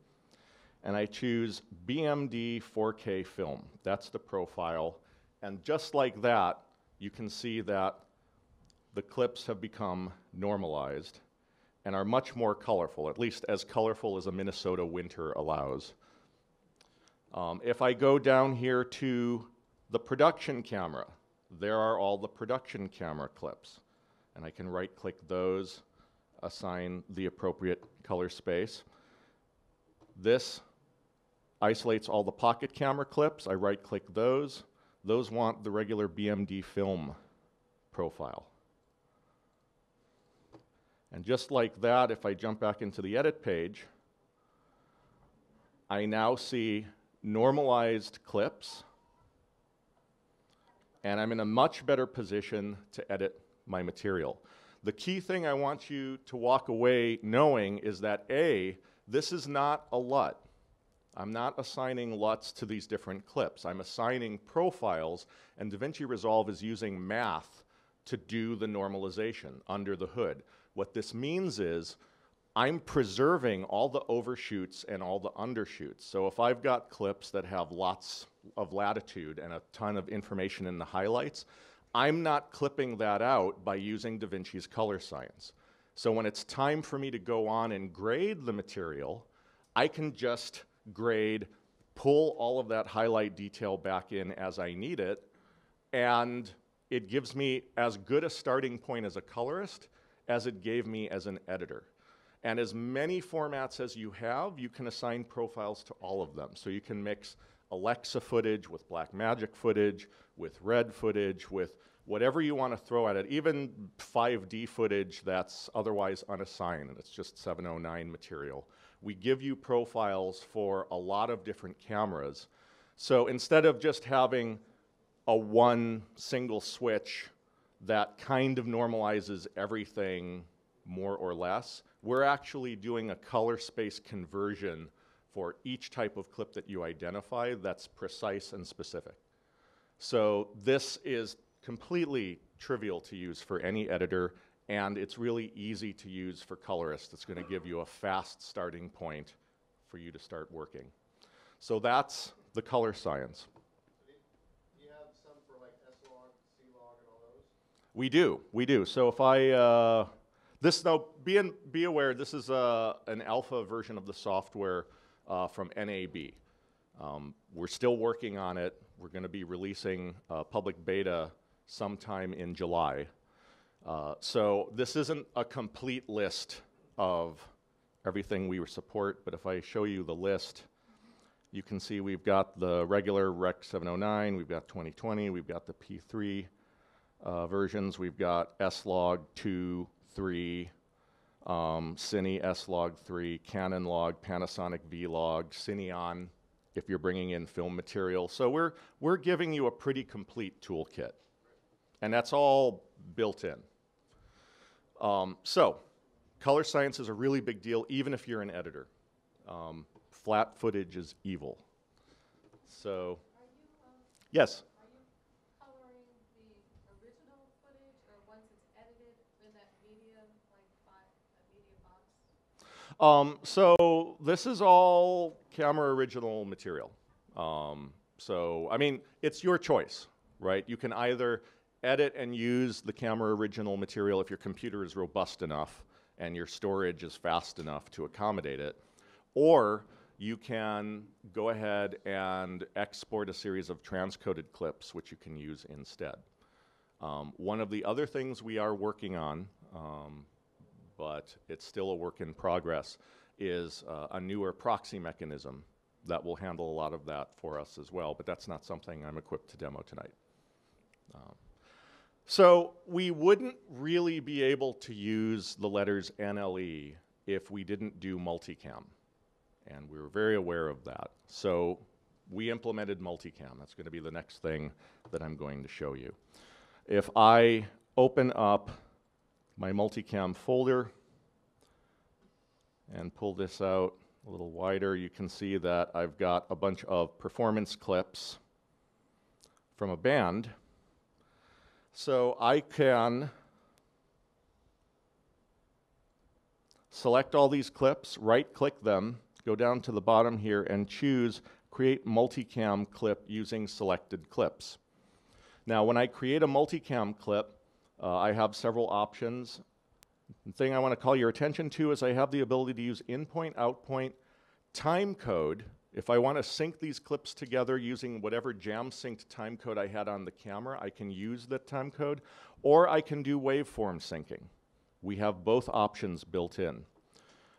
and I choose BMD 4K Film. That's the profile. And just like that, you can see that the clips have become normalized and are much more colorful, at least as colorful as a Minnesota winter allows. If I go down here to the production camera, there are all the production camera clips. And I can right-click those, assign the appropriate color space. This isolates all the pocket camera clips. I right-click those. Those want the regular BMD film profile. And just like that, if I jump back into the edit page, I now see normalized clips, and I'm in a much better position to edit my material. The key thing I want you to walk away knowing is that A, this is not a LUT. I'm not assigning LUTs to these different clips. I'm assigning profiles, and DaVinci Resolve is using math to do the normalization under the hood. What this means is I'm preserving all the overshoots and all the undershoots. So if I've got clips that have lots of latitude and a ton of information in the highlights, I'm not clipping that out by using DaVinci's color science. So when it's time for me to go on and grade the material, I can just grade, pull all of that highlight detail back in as I need it, and it gives me as good a starting point as a colorist as it gave me as an editor. And as many formats as you have, you can assign profiles to all of them. So you can mix Alexa footage with Blackmagic footage, with red footage, with whatever you want to throw at it, even 5D footage that's otherwise unassigned, and it's just 709 material. We give you profiles for a lot of different cameras. So instead of just having a one single switch that kind of normalizes everything more or less, we're actually doing a color space conversion for each type of clip that you identify that's precise and specific. So this is completely trivial to use for any editor, and it's really easy to use for colorists. It's going to give you a fast starting point for you to start working. So that's the color science. Do you have some for like S-log, C-log, and all those? We do. So if I, be aware, this is an alpha version of the software from NAB. We're still working on it. We're going to be releasing public beta sometime in July. So this isn't a complete list of everything we support, but if I show you the list, you can see we've got the regular Rec 709, we've got 2020, we've got the P3 versions, we've got S-Log 2, 3, Cine S-Log 3, Canon Log, Panasonic V-Log, Cineon, if you're bringing in film material. So we're giving you a pretty complete toolkit, and that's all built in. So color science is a really big deal, even if you're an editor. Flat footage is evil. So, yes? Are you coloring the original footage, or once it's edited in that medium, like a media box? So this is all camera original material. So, I mean, it's your choice, right? You can either edit and use the camera original material if your computer is robust enough and your storage is fast enough to accommodate it, or you can go ahead and export a series of transcoded clips, which you can use instead. One of the other things we are working on, but it's still a work in progress, is a newer proxy mechanism that will handle a lot of that for us as well, but that's not something I'm equipped to demo tonight. So we wouldn't really be able to use the letters NLE if we didn't do multicam. And we were very aware of that. So we implemented multicam. That's going to be the next thing that I'm going to show you. If I open up my multicam folder and pull this out a little wider, you can see that I've got a bunch of performance clips from a band. So I can select all these clips, right-click them, go down to the bottom here and choose Create Multicam Clip using selected clips. Now, when I create a multicam clip, I have several options. The thing I want to call your attention to is I have the ability to use in-point, out-point, time code. If I want to sync these clips together using whatever jam-synced time code I had on the camera, I can use that time code, or I can do waveform syncing. We have both options built in.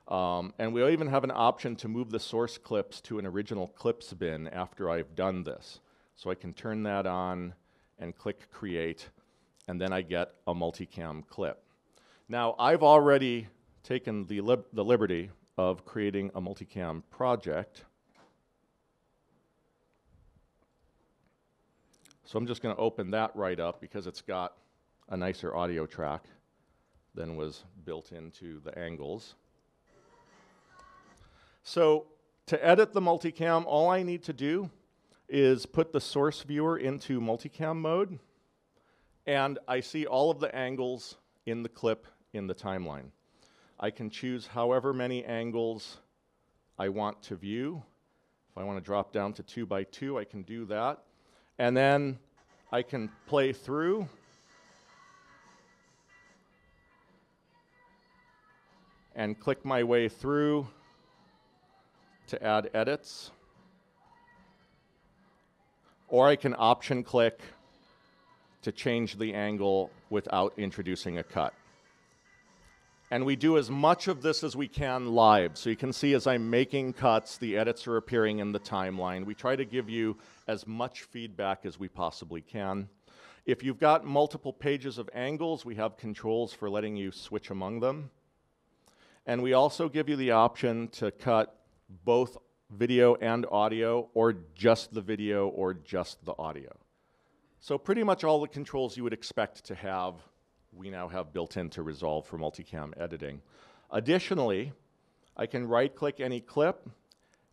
And we even have an option to move the source clips to an original clips bin after I've done this. So I can turn that on and click Create, and then I get a multicam clip. Now, I've already taken the liberty of creating a multicam project. So I'm just going to open that right up because it's got a nicer audio track than was built into the angles. So to edit the multicam, all I need to do is put the source viewer into multicam mode, and I see all of the angles in the clip in the timeline. I can choose however many angles I want to view. If I want to drop down to 2 by 2, I can do that. And then I can play through and click my way through to add edits. Or I can option click to change the angle without introducing a cut. And we do as much of this as we can live. So you can see as I'm making cuts, the edits are appearing in the timeline. We try to give you as much feedback as we possibly can. If you've got multiple pages of angles, we have controls for letting you switch among them. And we also give you the option to cut both video and audio, or just the video or just the audio. So pretty much all the controls you would expect to have, we now have built into Resolve for multicam editing. Additionally, I can right-click any clip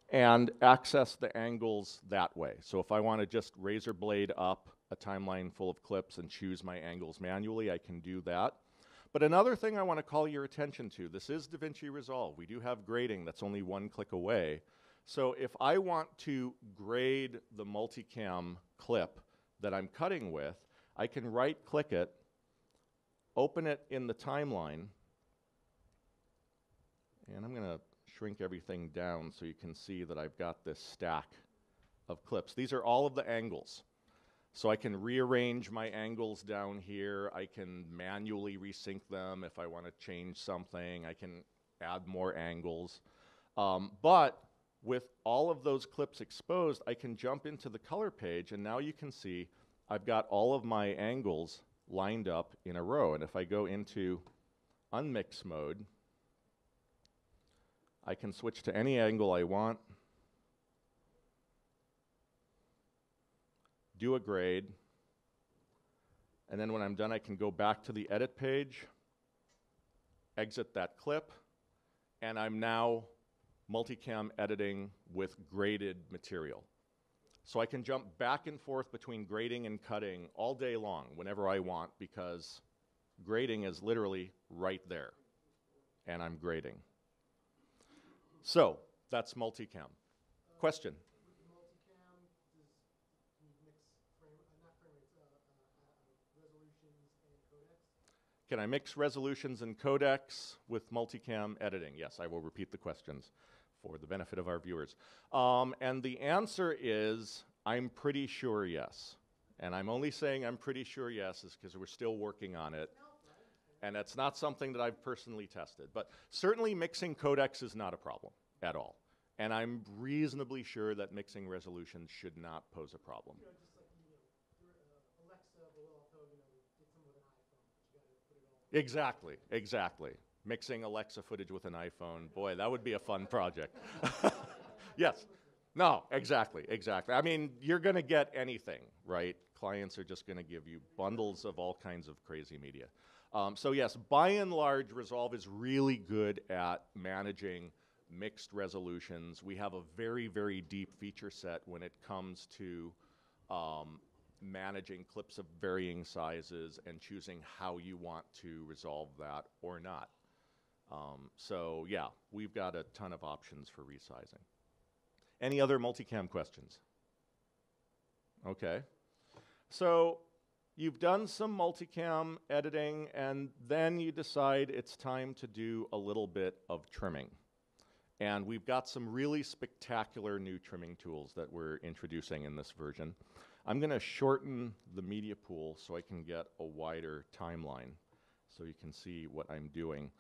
and access the angles that way. So if I want to just razor blade up a timeline full of clips and choose my angles manually, I can do that. But another thing I want to call your attention to, this is DaVinci Resolve. We do have grading that's only one click away. So if I want to grade the multicam clip that I'm cutting with, I can right-click it, open it in the timeline, and I'm going to shrink everything down so you can see that I've got this stack of clips. These are all of the angles. So I can rearrange my angles down here. I can manually resync them if I want to change something. I can add more angles. But with all of those clips exposed, I can jump into the color page, and now you can see I've got all of my angles lined up in a row. And if I go into unmix mode, I can switch to any angle I want, do a grade, and then when I'm done, I can go back to the edit page, exit that clip, and I'm now multicam editing with graded material. So I can jump back and forth between grading and cutting all day long whenever I want, because grading is literally right there, and I'm grading. So that's multicam. Question? With multicam, can you mix resolutions and codecs? Can I mix resolutions and codecs with multicam editing? Yes, I will repeat the questions for the benefit of our viewers. And the answer is, I'm pretty sure yes. And I'm only saying I'm pretty sure yes is because we're still working on it. And that's not something that I've personally tested. But certainly mixing codecs is not a problem at all. And I'm reasonably sure that mixing resolutions should not pose a problem. You know, just like, Alexa will also, get some with an iPhone, but you gotta put it all. Exactly, exactly. Mixing Alexa footage with an iPhone, boy, that would be a fun project. Yes. No, exactly, exactly. I mean, you're going to get anything, right? Clients are just going to give you bundles of all kinds of crazy media. So yes, by and large, Resolve is really good at managing mixed resolutions. We have a very, very deep feature set when it comes to managing clips of varying sizes and choosing how you want to resolve that or not. So yeah, we've got a ton of options for resizing. Any other multicam questions? Okay. So you've done some multicam editing, and then you decide it's time to do a little bit of trimming. And we've got some really spectacular new trimming tools that we're introducing in this version. I'm going to shorten the media pool so I can get a wider timeline so you can see what I'm doing.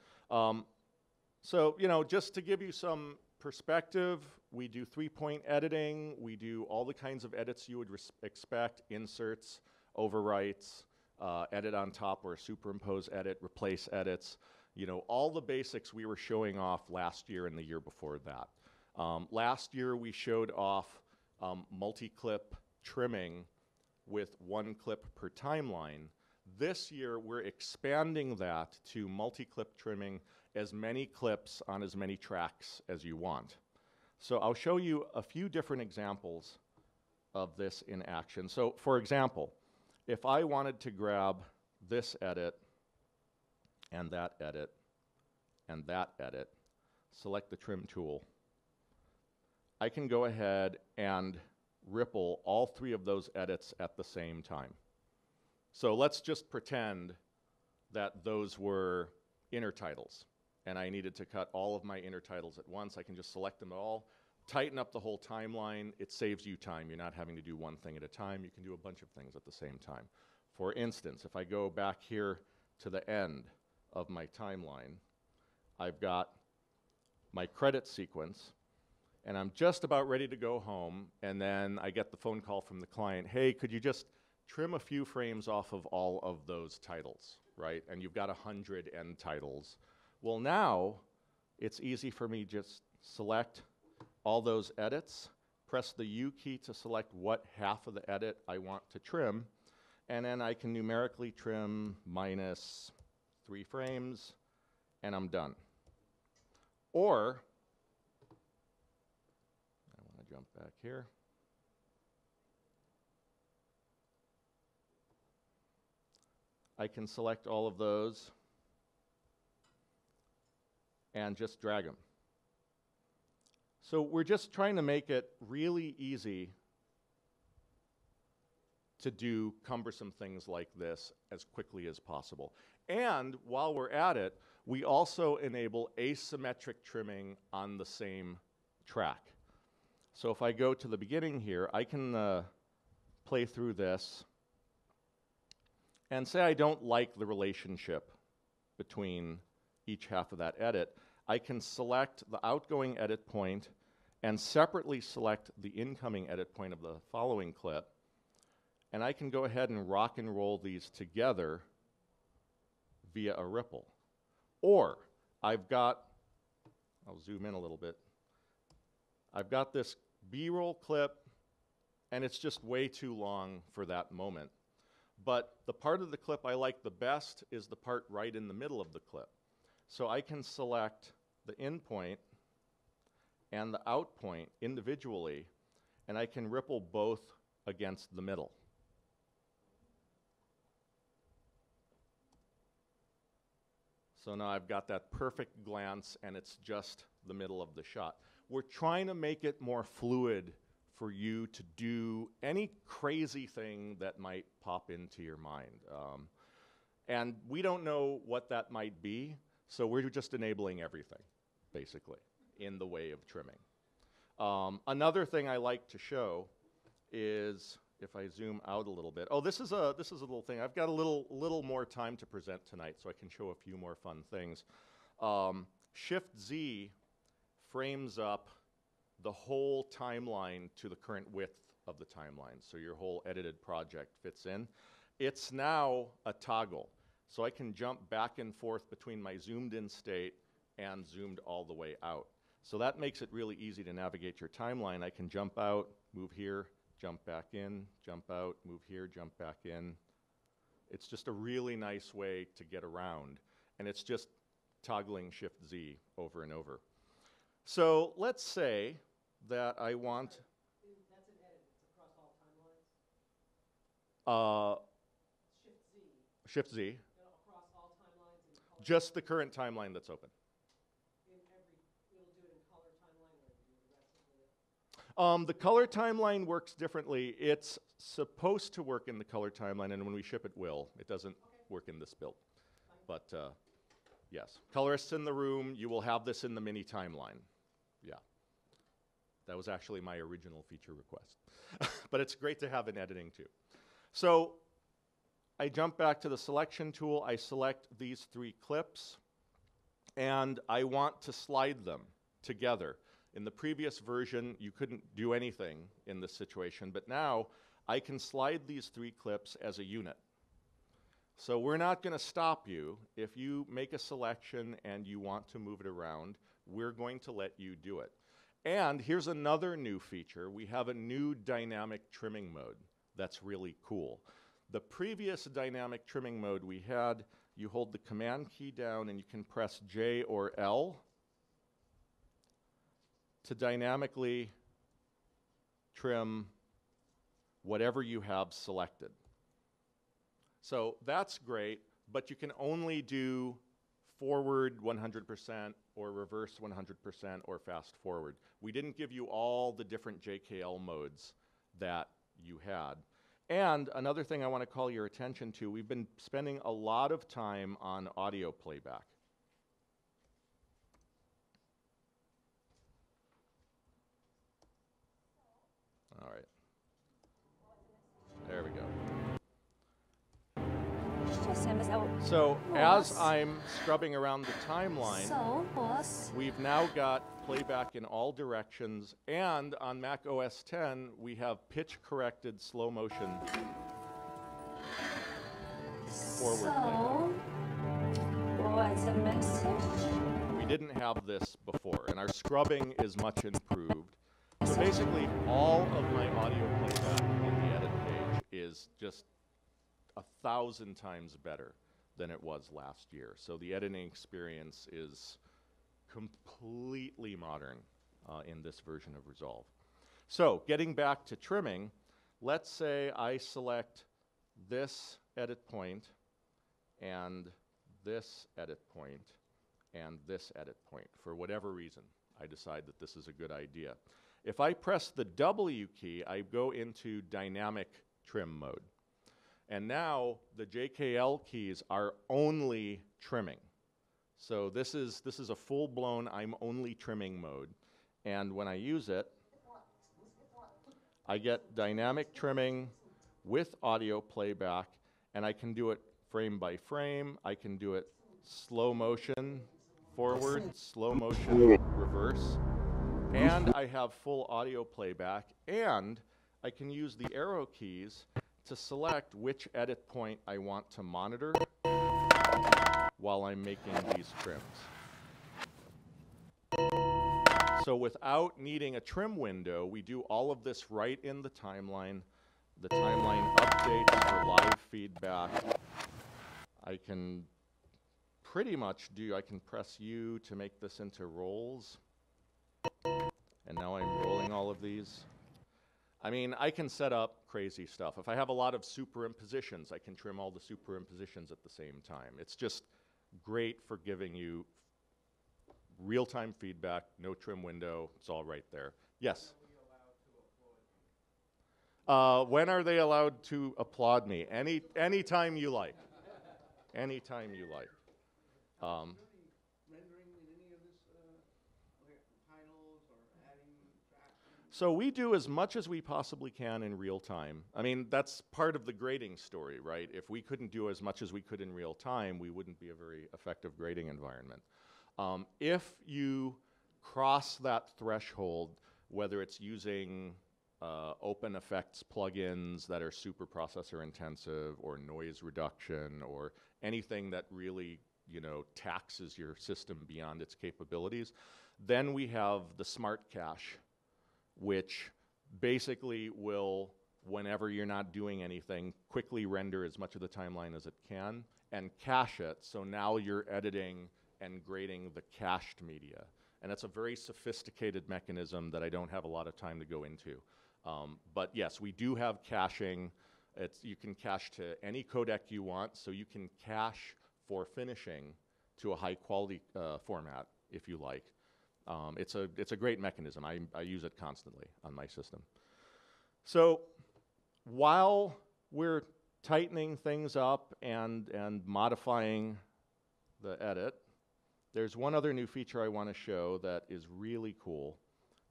So, just to give you some perspective, we do 3-point editing. We do all the kinds of edits you would expect: inserts, overwrites, edit on top or superimpose edit, replace edits. All the basics we were showing off last year and the year before that. Last year we showed off multi-clip trimming with 1 clip per timeline. This year we're expanding that to multi-clip trimming, as many clips on as many tracks as you want. So I'll show you a few different examples of this in action. So for example, if I wanted to grab this edit and that edit and that edit, select the trim tool, I can go ahead and ripple all 3 of those edits at the same time. So let's just pretend that those were inner titles, and I needed to cut all of my inner titles at once. I can just select them all, tighten up the whole timeline. It saves you time. You're not having to do one thing at a time. You can do a bunch of things at the same time. For instance, if I go back here to the end of my timeline, I've got my credit sequence, and I'm just about ready to go home, and then I get the phone call from the client: hey, could you just trim a few frames off of all of those titles, right? And you've got 100 end titles. Well, now it's easy for me just select all those edits, press the U key to select what half of the edit I want to trim, and then I can numerically trim -3 frames, and I'm done. Or, I want to jump back here. I can select all of those and just drag them. So we're just trying to make it really easy to do cumbersome things like this as quickly as possible. And while we're at it, we also enable asymmetric trimming on the same track. So if I go to the beginning here, I can play through this and say I don't like the relationship between each half of that edit. I can select the outgoing edit point and separately select the incoming edit point of the following clip. And I can go ahead and rock and roll these together via a ripple. Or I've got, I'll zoom in a little bit. I've got this B-roll clip, and it's just way too long for that moment. But the part of the clip I like the best is the part right in the middle of the clip. So I can select the in point and the out point individually, and I can ripple both against the middle. So now I've got that perfect glance, and it's just the middle of the shot. We're trying to make it more fluid for you to do any crazy thing that might pop into your mind. And we don't know what that might be, so we're just enabling everything, basically, in the way of trimming. Another thing I like to show is, if I zoom out a little bit, oh, this is a little thing. I've got a little more time to present tonight, so I can show a few more fun things. Shift-Z frames up the whole timeline to the current width of the timeline, so your whole edited project fits in. It's now a toggle, so I can jump back and forth between my zoomed in state and zoomed all the way out. So that makes it really easy to navigate your timeline. I can jump out, move here, jump back in, jump out, move here, jump back in. It's just a really nice way to get around, and it's just toggling Shift-Z over and over. So let's say that I want... That's an edit. It's across all timelines? Shift-Z. Shift-Z. Across all timelines and color? Just the current timeline that's open. It'll do it in color timeline, or do the rest of the... The color timeline works differently. It's supposed to work in the color timeline, and when we ship it will. It doesn't work in this build. But yes, colorists in the room, you will have this in the mini timeline. Yeah. That was actually my original feature request. But it's great to have in editing too. So I jump back to the selection tool. I select these 3 clips, and I want to slide them together. In the previous version, you couldn't do anything in this situation, but now I can slide these 3 clips as a unit. So we're not going to stop you. If you make a selection and you want to move it around, we're going to let you do it. And here's another new feature. We have a new dynamic trimming mode that's really cool. The previous dynamic trimming mode we had, you hold the command key down and you can press J or L to dynamically trim whatever you have selected. So that's great, but you can only do forward 100% or reverse 100% or fast forward. We didn't give you all the different JKL modes that you had. And another thing I want to call your attention to, we've been spending a lot of time on audio playback. All right. There we go. So as I'm scrubbing around the timeline, we've now got playback in all directions, and on Mac OS X, we have pitch-corrected slow motion forward playback. What's the message? We didn't have this before, and our scrubbing is much improved. So basically, all of my audio playback in the edit page is just 1,000 times better than it was last year. So the editing experience is completely modern in this version of Resolve. So getting back to trimming, let's say I select this edit point and this edit point and this edit point for whatever reason. I decide that this is a good idea. If I press the W key, I go into dynamic trim mode. And now the JKL keys are only trimming. So this is a full-blown I'm only trimming mode. And when I use it, I get dynamic trimming with audio playback, and I can do it frame by frame. I can do it slow motion forward, slow motion reverse. And I have full audio playback, and I can use the arrow keys to select which edit point I want to monitor while I'm making these trims. So without needing a trim window, we do all of this right in the timeline. The timeline updates for live feedback. I can pretty much I can press U to make this into rolls. And now I'm rolling all of these. I mean, I can set up crazy stuff. If I have a lot of superimpositions, I can trim all the superimpositions at the same time. It's just great for giving you real-time feedback, no trim window, it's all right there. Yes? When are they allowed to applaud me? Anytime you like. Anytime you like. So we do as much as we possibly can in real time. I mean, that's part of the grading story, right? If we couldn't do as much as we could in real time, we wouldn't be a very effective grading environment. If you cross that threshold, whether it's using open effects plugins that are super processor intensive, or noise reduction, or anything that really, taxes your system beyond its capabilities, then we have the smart cache, which basically will, whenever you're not doing anything, quickly render as much of the timeline as it can and cache it. So now you're editing and grading the cached media. And that's a very sophisticated mechanism that I don't have a lot of time to go into. But yes, we do have caching. You can cache to any codec you want, so you can cache for finishing to a high quality format if you like. It's a great mechanism. I use it constantly on my system. So while we're tightening things up and modifying the edit, there's one other new feature I want to show that is really cool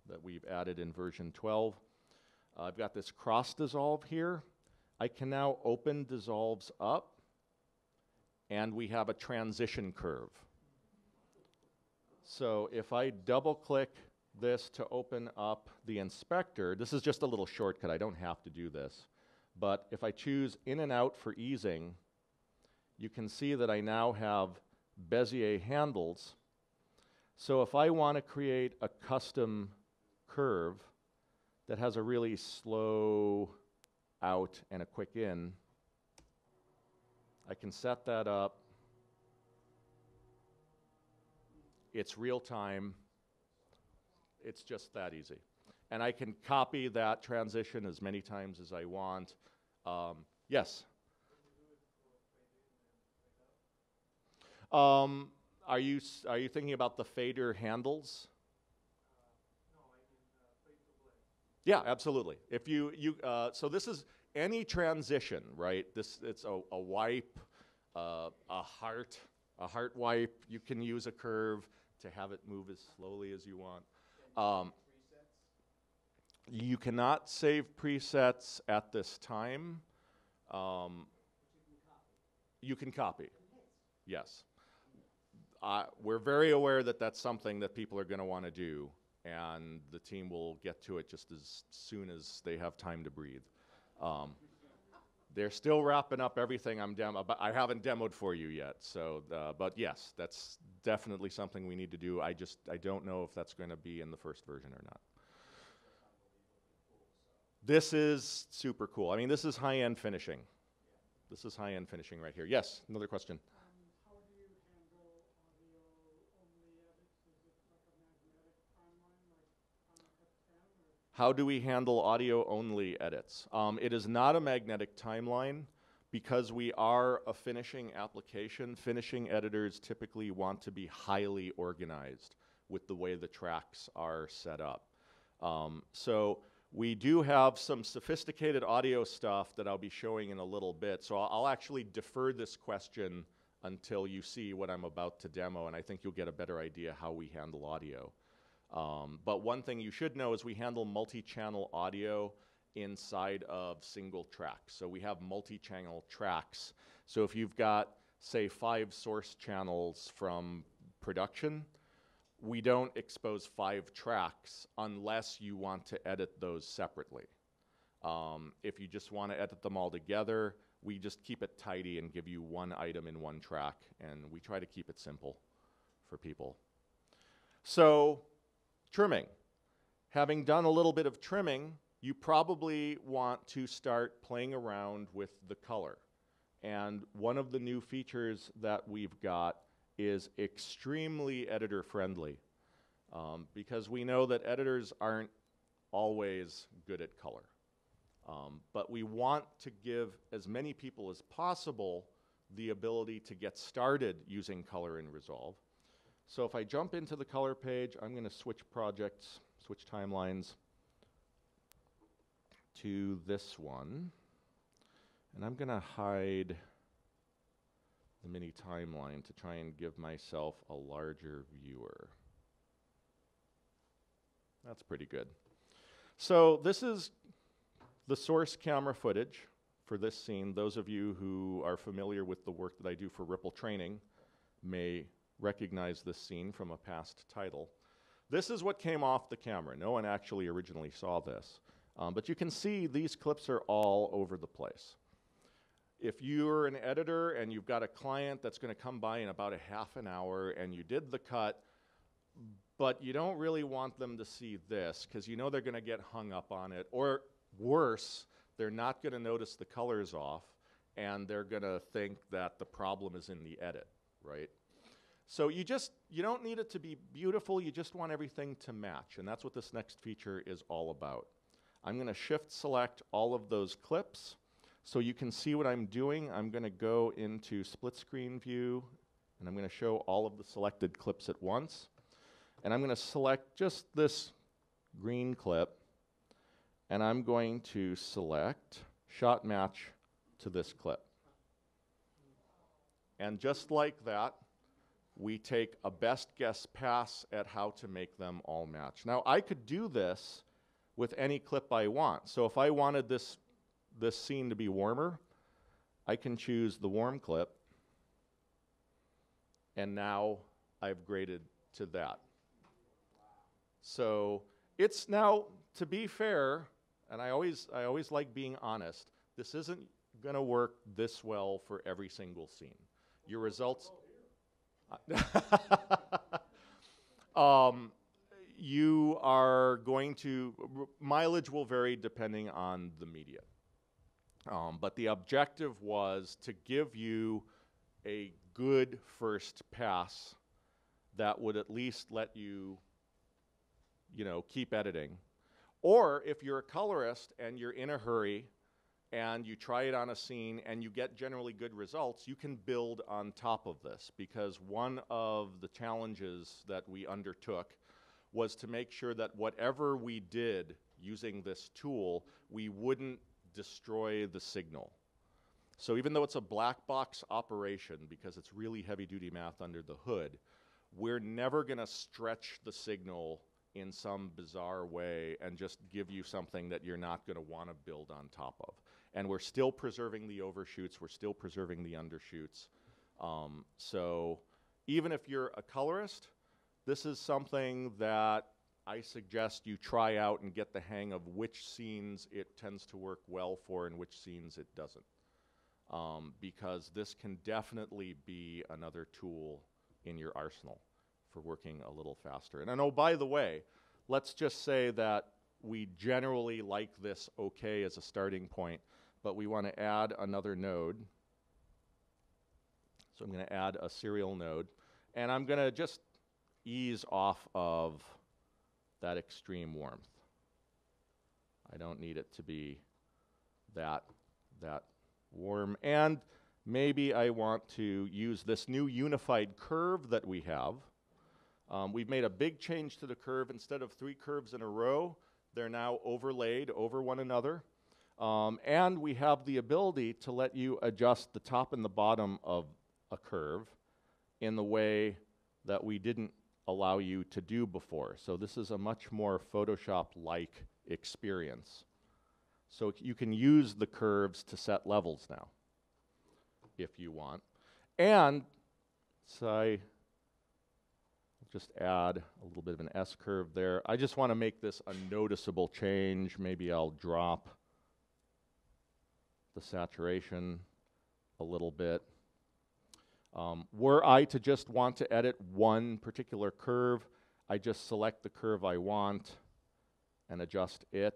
that we've added in version 12. I've got this cross dissolve here. I can now open dissolves up, and we have a transition curve. So if I double click this to open up the inspector, this is just a little shortcut, I don't have to do this. But if I choose in and out for easing, you can see that I now have Bezier handles. So if I want to create a custom curve that has a really slow out and a quick in, I can set that up. It's real time. It's just that easy. And I can copy that transition as many times as I want. Yes? Are you thinking about the fader handles? Yeah, absolutely. If so this is any transition, right? It's a wipe, a heart wipe. You can use a curve to have it move as slowly as you want. You cannot save presets at this time. You can copy. Yes. We're very aware that that's something that people are going to want to do, and the team will get to it just as soon as they have time to breathe. They're still wrapping up everything but I haven't demoed for you yet. So, but yes, that's definitely something we need to do. I don't know if that's going to be in the first version or not. This is super cool. I mean, this is high-end finishing. This is high-end finishing right here. Yes, another question. How do you handle audio-only edits? Is it like a magnetic timeline, like on F10? Or? How do we handle audio-only edits? It is not a magnetic timeline because we are a finishing application. Finishing editors typically want to be highly organized with the way the tracks are set up. So we do have some sophisticated audio stuff that I'll be showing in a little bit. So I'll actually defer this question until you see what I'm about to demo, and I think you'll get a better idea how we handle audio. But one thing you should know is we handle multi-channel audio inside of single tracks. So we have multi-channel tracks. So if you've got, say, 5 source channels from production, we don't expose 5 tracks unless you want to edit those separately. If you just want to edit them all together, we just keep it tidy and give you one item in one track, and we try to keep it simple for people. So, trimming. Having done a little bit of trimming, you probably want to start playing around with the color. And one of the new features that we've got is extremely editor friendly, because we know that editors aren't always good at color. But we want to give as many people as possible the ability to get started using color in Resolve. So if I jump into the color page, I'm going to switch projects, switch timelines to this one. And I'm going to hide the mini timeline to try and give myself a larger viewer. That's pretty good. So this is the source camera footage for this scene. Those of you who are familiar with the work that I do for Ripple Training may recognize this scene from a past title. This is what came off the camera. No one actually originally saw this. But you can see these clips are all over the place. If you're an editor and you've got a client that's going to come by in about a half an hour and you did the cut, but you don't really want them to see this because you know they're going to get hung up on it, or worse, they're not going to notice the colors off and they're going to think that the problem is in the edit, right? So you don't need it to be beautiful, you just want everything to match, and that's what this next feature is all about. I'm going to shift select all of those clips so you can see what I'm doing. I'm going to go into split screen view and I'm going to show all of the selected clips at once. And I'm going to select just this green clip and I'm going to select shot match to this clip. And just like that, we take a best guess pass at how to make them all match. Now I could do this with any clip I want. So if I wanted this scene to be warmer, I can choose the warm clip, and now I've graded to that. So it's now, to be fair, and I always like being honest, this isn't going to work this well for every single scene. Your results... you are going to, mileage will vary depending on the media. But the objective was to give you a good first pass that would at least let you, keep editing. Or if you're a colorist and you're in a hurry and you try it on a scene and you get generally good results, you can build on top of this, because one of the challenges that we undertook was to make sure that whatever we did using this tool, we wouldn't destroy the signal. So even though it's a black box operation, because it's really heavy-duty math under the hood, we're never going to stretch the signal in some bizarre way and just give you something that you're not going to want to build on top of. And we're still preserving the overshoots, we're still preserving the undershoots. So even if you're a colorist, this is something that I suggest you try out and get the hang of which scenes it tends to work well for and which scenes it doesn't. Because this can definitely be another tool in your arsenal for working a little faster. And oh, by the way, let's just say that we generally like this okay as a starting point, but we want to add another node. So I'm going to add a serial node, and I'm going to just ease off of that extreme warmth. I don't need it to be that warm. And maybe I want to use this new unified curve that we have. We've made a big change to the curve. Instead of 3 curves in a row, they're now overlaid over one another. And we have the ability to let you adjust the top and the bottom of a curve in the way that we didn't allow you to do before. So this is a much more Photoshop-like experience. So you can use the curves to set levels now, if you want. And so I just add a little bit of an S-curve there. I just want to make this a noticeable change. Maybe I'll drop the saturation a little bit. Were I to just want to edit one particular curve, I just select the curve I want and adjust it.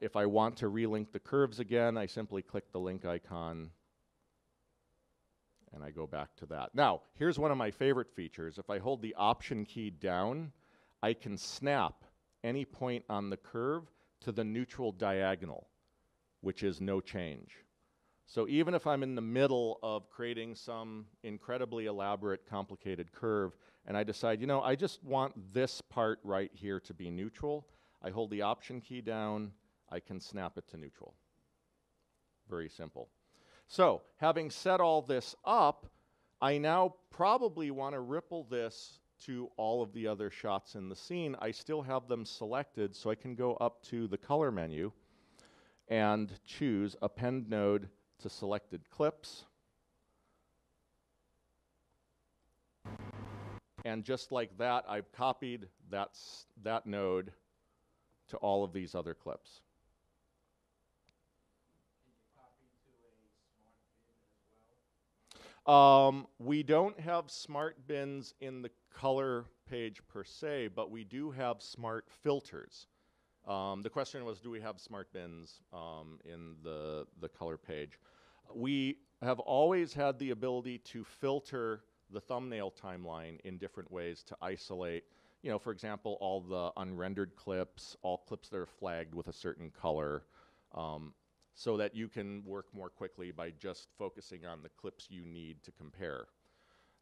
If I want to relink the curves again, I simply click the link icon and I go back to that. Now, here's one of my favorite features. If I hold the Option key down, I can snap any point on the curve to the neutral diagonal, which is no change. So even if I'm in the middle of creating some incredibly elaborate, complicated curve, and I decide, you know, I just want this part right here to be neutral, I hold the Option key down, I can snap it to neutral. Very simple. So, having set all this up, I now probably want to ripple this to all of the other shots in the scene. I still have them selected, so I can go up to the color menu and choose Append Node to Selected Clips. And just like that, I've copied that node to all of these other clips. We don't have smart bins in the color page per se, but we do have smart filters. The question was, do we have smart bins in the color page? We have always had the ability to filter the thumbnail timeline in different ways to isolate, you know, for example, all the unrendered clips, all clips that are flagged with a certain color, so that you can work more quickly by just focusing on the clips you need to compare.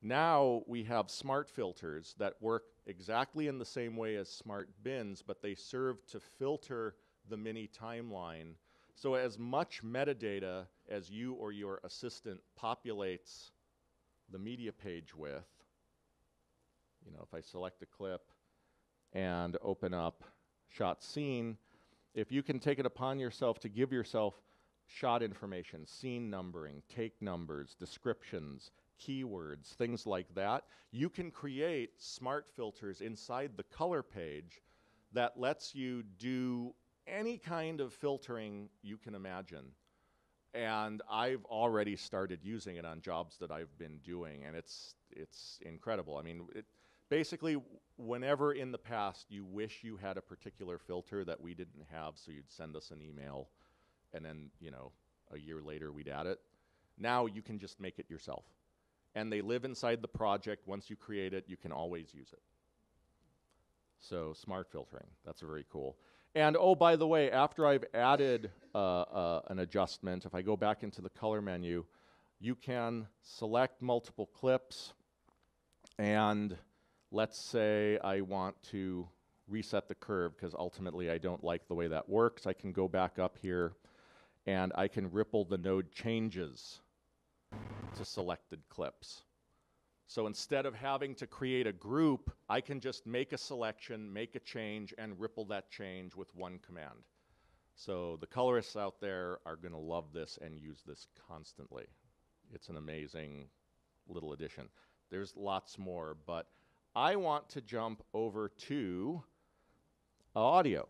Now we have smart filters that work exactly in the same way as smart bins, but they serve to filter the mini timeline. So as much metadata as you or your assistant populates the media page with, you know, if I select a clip and open up Shot Scene, if you can take it upon yourself to give yourself shot information, scene numbering, take numbers, descriptions, keywords, things like that, you can create smart filters inside the color page that lets you do any kind of filtering you can imagine. And I've already started using it on jobs that I've been doing, and it's incredible. I mean, basically, whenever in the past you wish you had a particular filter that we didn't have, so you'd send us an email, and then, you know, a year later we'd add it. Now you can just make it yourself. And they live inside the project. Once you create it, you can always use it. So smart filtering, that's very cool. And oh, by the way, after I've added an adjustment, if I go back into the color menu, you can select multiple clips, and let's say I want to reset the curve because ultimately I don't like the way that works. I can go back up here and I can ripple the node changes to selected clips. So instead of having to create a group, I can just make a selection, make a change, and ripple that change with one command. So the colorists out there are going to love this and use this constantly. It's an amazing little addition. There's lots more, but I want to jump over to audio.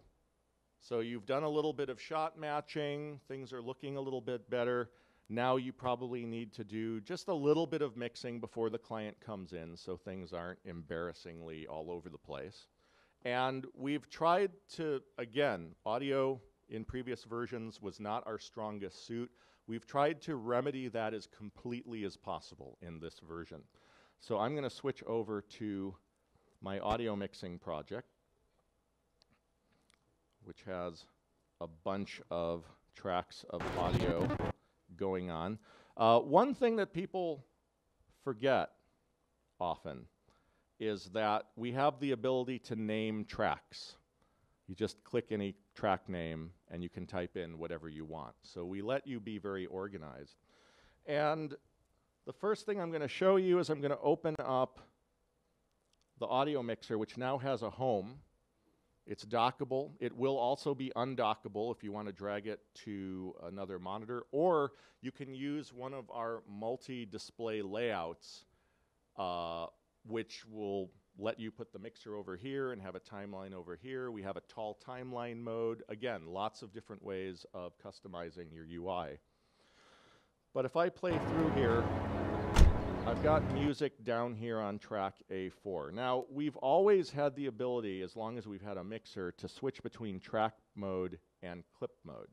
So you've done a little bit of shot matching, things are looking a little bit better. Now you probably need to do just a little bit of mixing before the client comes in so things aren't embarrassingly all over the place. And we've tried to, again, audio in previous versions was not our strongest suit. We've tried to remedy that as completely as possible in this version. So I'm going to switch over to my audio mixing project, which has a bunch of tracks of audio going on. One thing that people forget often is that we have the ability to name tracks. You just click any track name and you can type in whatever you want. So we let you be very organized. And the first thing I'm going to show you is I'm going to open up the audio mixer, which now has a home. It's dockable. It will also be undockable if you want to drag it to another monitor, or you can use one of our multi-display layouts, which will let you put the mixer over here and have a timeline over here. We have a tall timeline mode. Again, lots of different ways of customizing your UI. But if I play through here, I've got music down here on track A4. Now, we've always had the ability, as long as we've had a mixer, to switch between track mode and clip mode.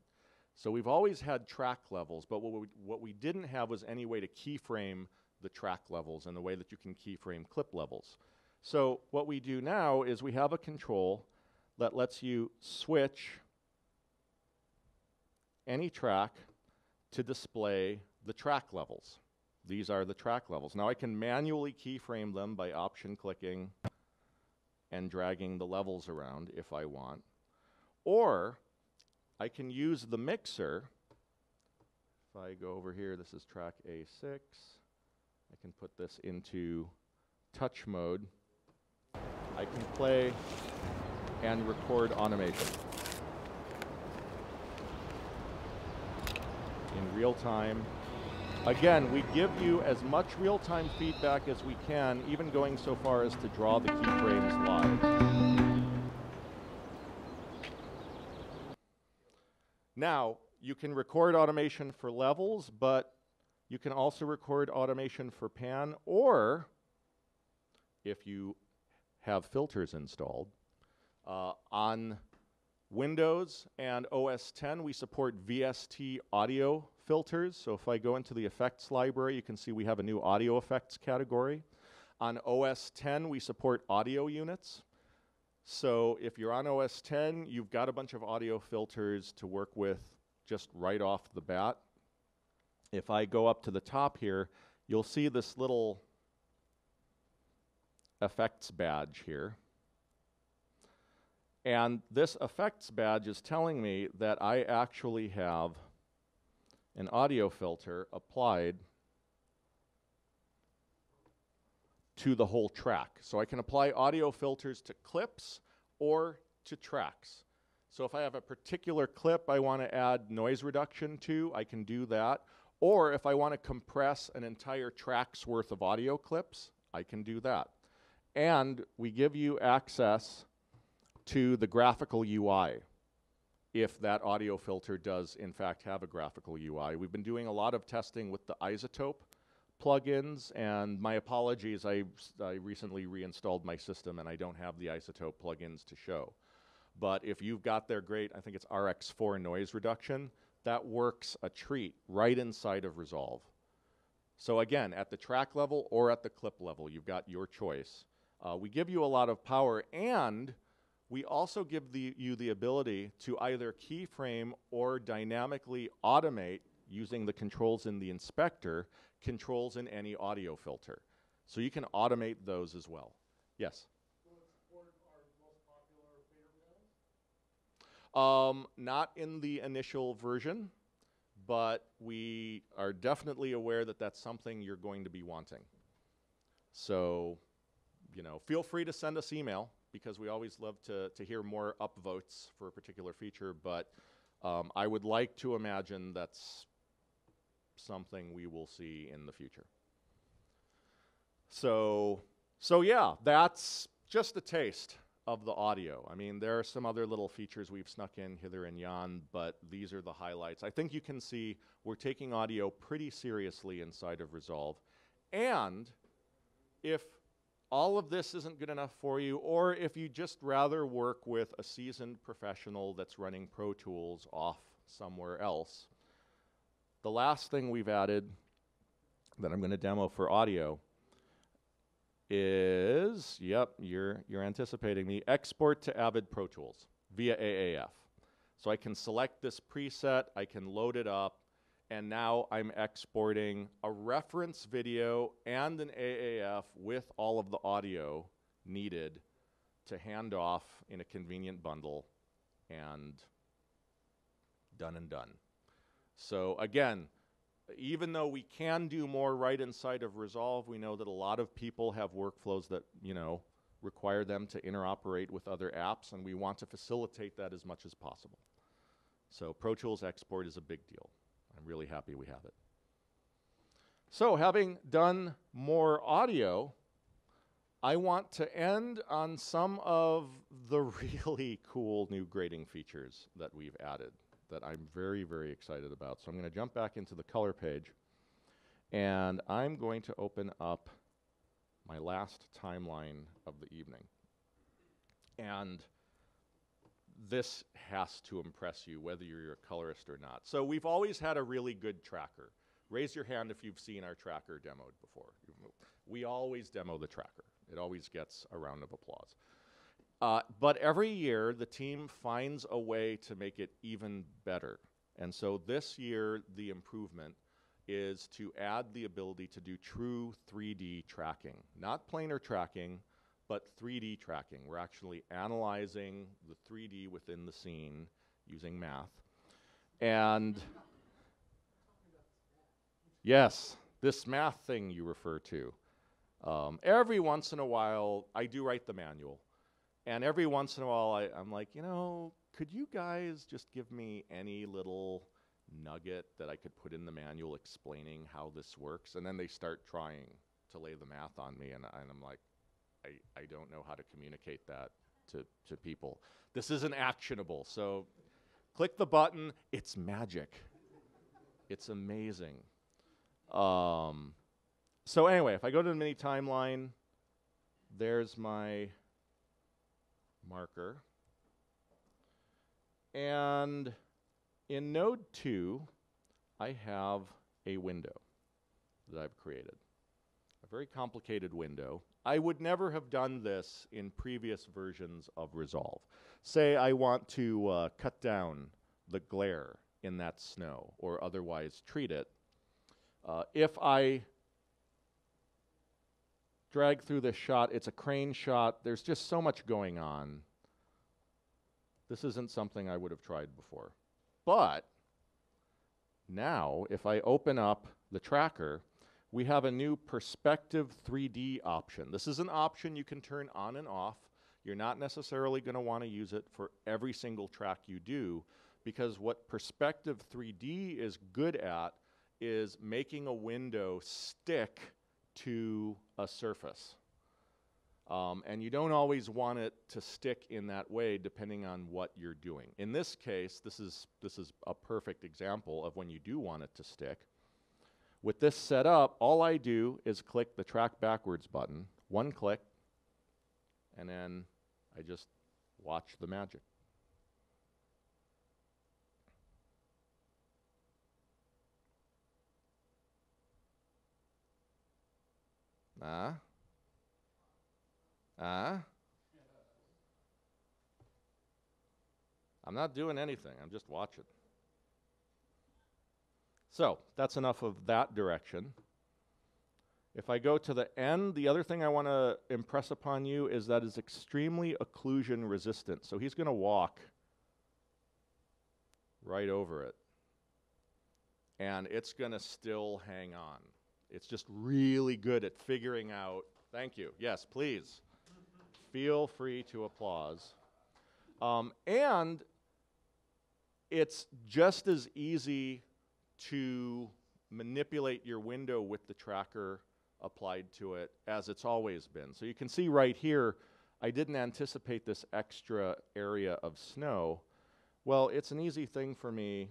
So we've always had track levels, but what we didn't have was any way to keyframe the track levels in the way that you can keyframe clip levels. So what we do now is we have a control that lets you switch any track to display the track levels. These are the track levels. Now I can manually keyframe them by option clicking and dragging the levels around if I want. Or I can use the mixer. If I go over here, this is track A6. I can put this into touch mode. I can play and record automation in real time. Again, we give you as much real-time feedback as we can, even going so far as to draw the keyframes live. Now, you can record automation for levels, but you can also record automation for pan, or if you have filters installed. On Windows and OS X, we support VST audio filters. So if I go into the effects library, you can see we have a new audio effects category. On OS X, we support audio units. So if you're on OS X, you've got a bunch of audio filters to work with just right off the bat. If I go up to the top here, you'll see this little effects badge here. And this effects badge is telling me that I actually have an audio filter applied to the whole track. So I can apply audio filters to clips or to tracks. So if I have a particular clip I want to add noise reduction to, I can do that. Or if I want to compress an entire track's worth of audio clips, I can do that. And we give you access to the graphical UI if that audio filter does in fact have a graphical UI. We've been doing a lot of testing with the iZotope plugins, and my apologies, I recently reinstalled my system and I don't have the iZotope plugins to show. But if you've got their great, I think it's RX4 noise reduction, that works a treat right inside of Resolve. So again, at the track level or at the clip level, you've got your choice. We give you a lot of power, and we also give you the ability to either keyframe or dynamically automate using the controls in the inspector, controls in any audio filter. So you can automate those as well. Yes? Will it support our most popular fader panels? Not in the initial version, but we are definitely aware that that's something you're going to be wanting. So, you know, feel free to send us email, because we always love to hear more upvotes for a particular feature, but I would like to imagine that's something we will see in the future. So yeah, that's just a taste of the audio. I mean, there are some other little features we've snuck in hither and yon, but these are the highlights. I think you can see we're taking audio pretty seriously inside of Resolve. And if all of this isn't good enough for you, or if you just rather work with a seasoned professional that's running Pro Tools off somewhere else, the last thing we've added that I'm going to demo for audio is, yep, you're anticipating me, export to Avid Pro Tools via AAF. So I can select this preset, I can load it up, and now I'm exporting a reference video and an AAF with all of the audio needed to hand off in a convenient bundle, and done and done. So again, even though we can do more right inside of Resolve, we know that a lot of people have workflows that, you know, require them to interoperate with other apps, and we want to facilitate that as much as possible. So Pro Tools Export is a big deal. I'm really happy we have it. So having done more audio, I want to end on some of the really cool new grading features that we've added that I'm very, very excited about. So I'm going to jump back into the color page, and I'm going to open up my last timeline of the evening. And this has to impress you, whether you're a colorist or not. So we've always had a really good tracker. Raise your hand if you've seen our tracker demoed before. We always demo the tracker. It always gets a round of applause. But every year, the team finds a way to make it even better. And so this year, the improvement is to add the ability to do true 3D tracking. Not planar tracking, but 3D tracking. We're actually analyzing the 3D within the scene using math. And yes, this math thing you refer to. Every once in a while, I do write the manual. And every once in a while, I'm like, you know, could you guys just give me any little nugget that I could put in the manual explaining how this works? And then they start trying to lay the math on me, and I'm like, I don't know how to communicate that to people. This isn't actionable, so click the button. It's magic. It's amazing. So anyway, if I go to the mini timeline, there's my marker. And in node 2, I have a window that I've created. A very complicated window. I would never have done this in previous versions of Resolve. Say I want to cut down the glare in that snow or otherwise treat it. If I drag through this shot, it's a crane shot, there's just so much going on. This isn't something I would have tried before. But now, if I open up the tracker, we have a new perspective 3D option. This is an option you can turn on and off. You're not necessarily going to want to use it for every single track you do, because what perspective 3D is good at is making a window stick to a surface. And you don't always want it to stick in that way depending on what you're doing. In this case, this is a perfect example of when you do want it to stick. With this set up, all I do is click the track backwards button, one click, and then I just watch the magic. I'm not doing anything, I'm just watching. So that's enough of that direction. If I go to the end, the other thing I want to impress upon you is that it's extremely occlusion resistant. So he's going to walk right over it. And it's going to still hang on. It's just really good at figuring out. Thank you. Yes, please. Feel free to applause. And it's just as easy to manipulate your window with the tracker applied to it as it's always been. So you can see right here, I didn't anticipate this extra area of snow. Well, it's an easy thing for me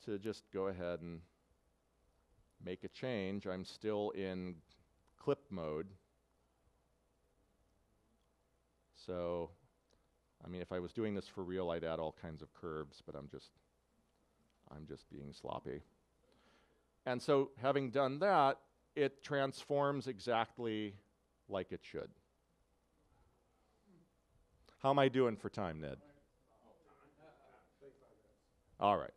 to just go ahead and make a change. I'm still in clip mode. So, I mean, if I was doing this for real, I'd add all kinds of curves, but I'm just being sloppy. And so, having done that, it transforms exactly like it should. How am I doing for time, Ned? All right.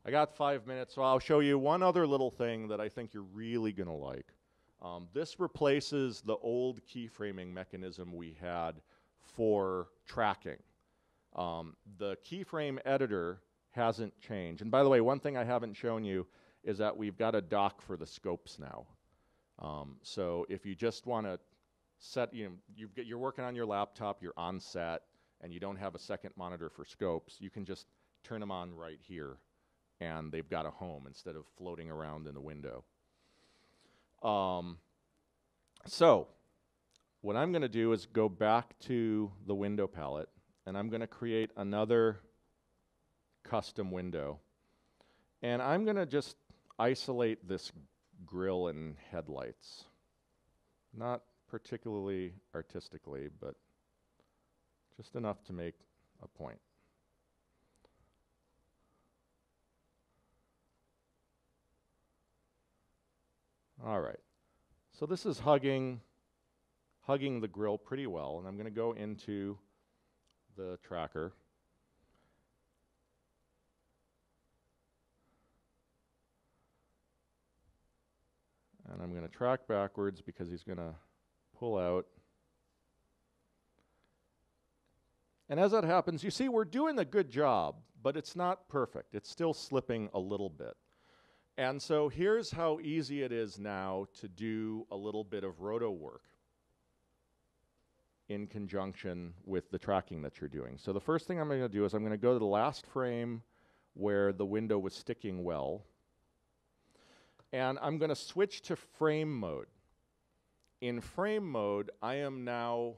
I got 5 minutes, so I'll show you one other little thing that I think you're really going to like. This replaces the old keyframing mechanism we had for tracking. The keyframe editor hasn't changed. And by the way, one thing I haven't shown you is that we've got a dock for the scopes now. So if you just want to set, you're working on your laptop, you're on set, and you don't have a second monitor for scopes, you can just turn them on right here, and they've got a home instead of floating around in the window. So what I'm going to do is go back to the window palette, and I'm going to create another custom window. And I'm going to just isolate this grille and headlights. Not particularly artistically, but just enough to make a point. All right. So this is hugging the grill pretty well, and I'm going to go into the tracker. And I'm going to track backwards because he's going to pull out. And as that happens, you see we're doing a good job, but it's not perfect. It's still slipping a little bit. And so here's how easy it is now to do a little bit of roto work in conjunction with the tracking that you're doing. So the first thing I'm going to do is I'm going to go to the last frame where the window was sticking well, and I'm going to switch to frame mode. In frame mode, I am now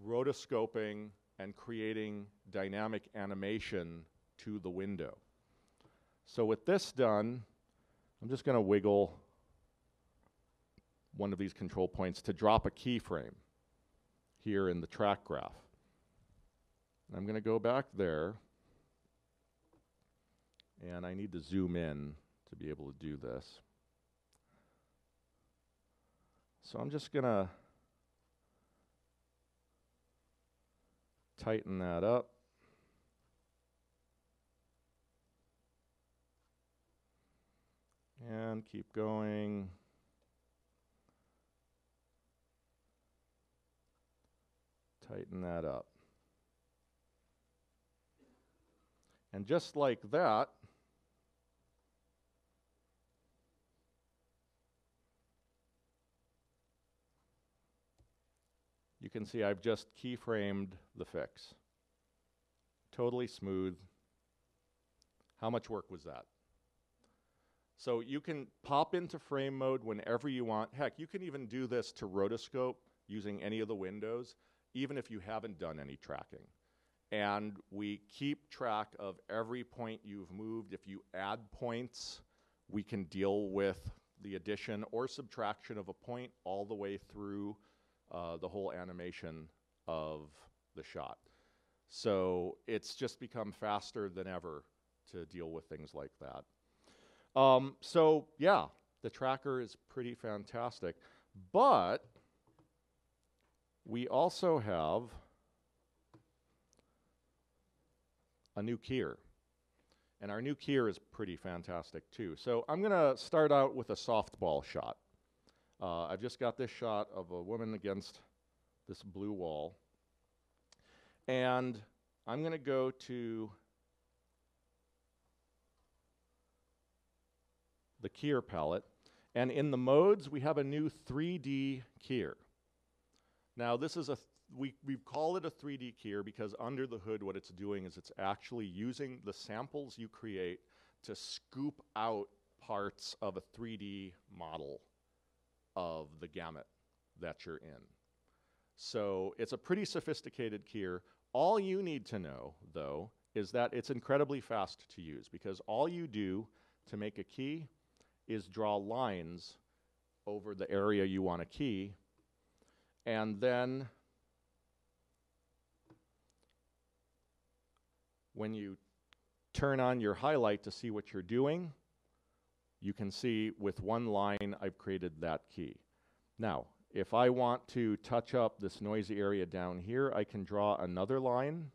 rotoscoping and creating dynamic animation to the window. So with this done, I'm just going to wiggle one of these control points to drop a keyframe here in the track graph. And I'm going to go back there, and I need to zoom in to be able to do this. So I'm just going to tighten that up. And keep going. Tighten that up. And just like that, you can see I've just keyframed the fix. Totally smooth. How much work was that? So you can pop into frame mode whenever you want. Heck, you can even do this to rotoscope using any of the windows, even if you haven't done any tracking. And we keep track of every point you've moved. If you add points, we can deal with the addition or subtraction of a point all the way through the whole animation of the shot. So it's just become faster than ever to deal with things like that. So yeah, the tracker is pretty fantastic, but we also have a new keyer, and our new keyer is pretty fantastic too. So I'm going to start out with a softball shot. I've just got this shot of a woman against this blue wall, and I'm going to go to the keyer palette, and in the modes we have a new 3D keyer. Now this is we call it a 3D keyer because under the hood what it's doing is it's actually using the samples you create to scoop out parts of a 3D model of the gamut that you're in. So it's a pretty sophisticated keyer. All you need to know, though, is that it's incredibly fast to use because all you do to make a key is draw lines over the area you want to key, and then when you turn on your highlight to see what you're doing, you can see with one line I've created that key. Now, if I want to touch up this noisy area down here, I can draw another line,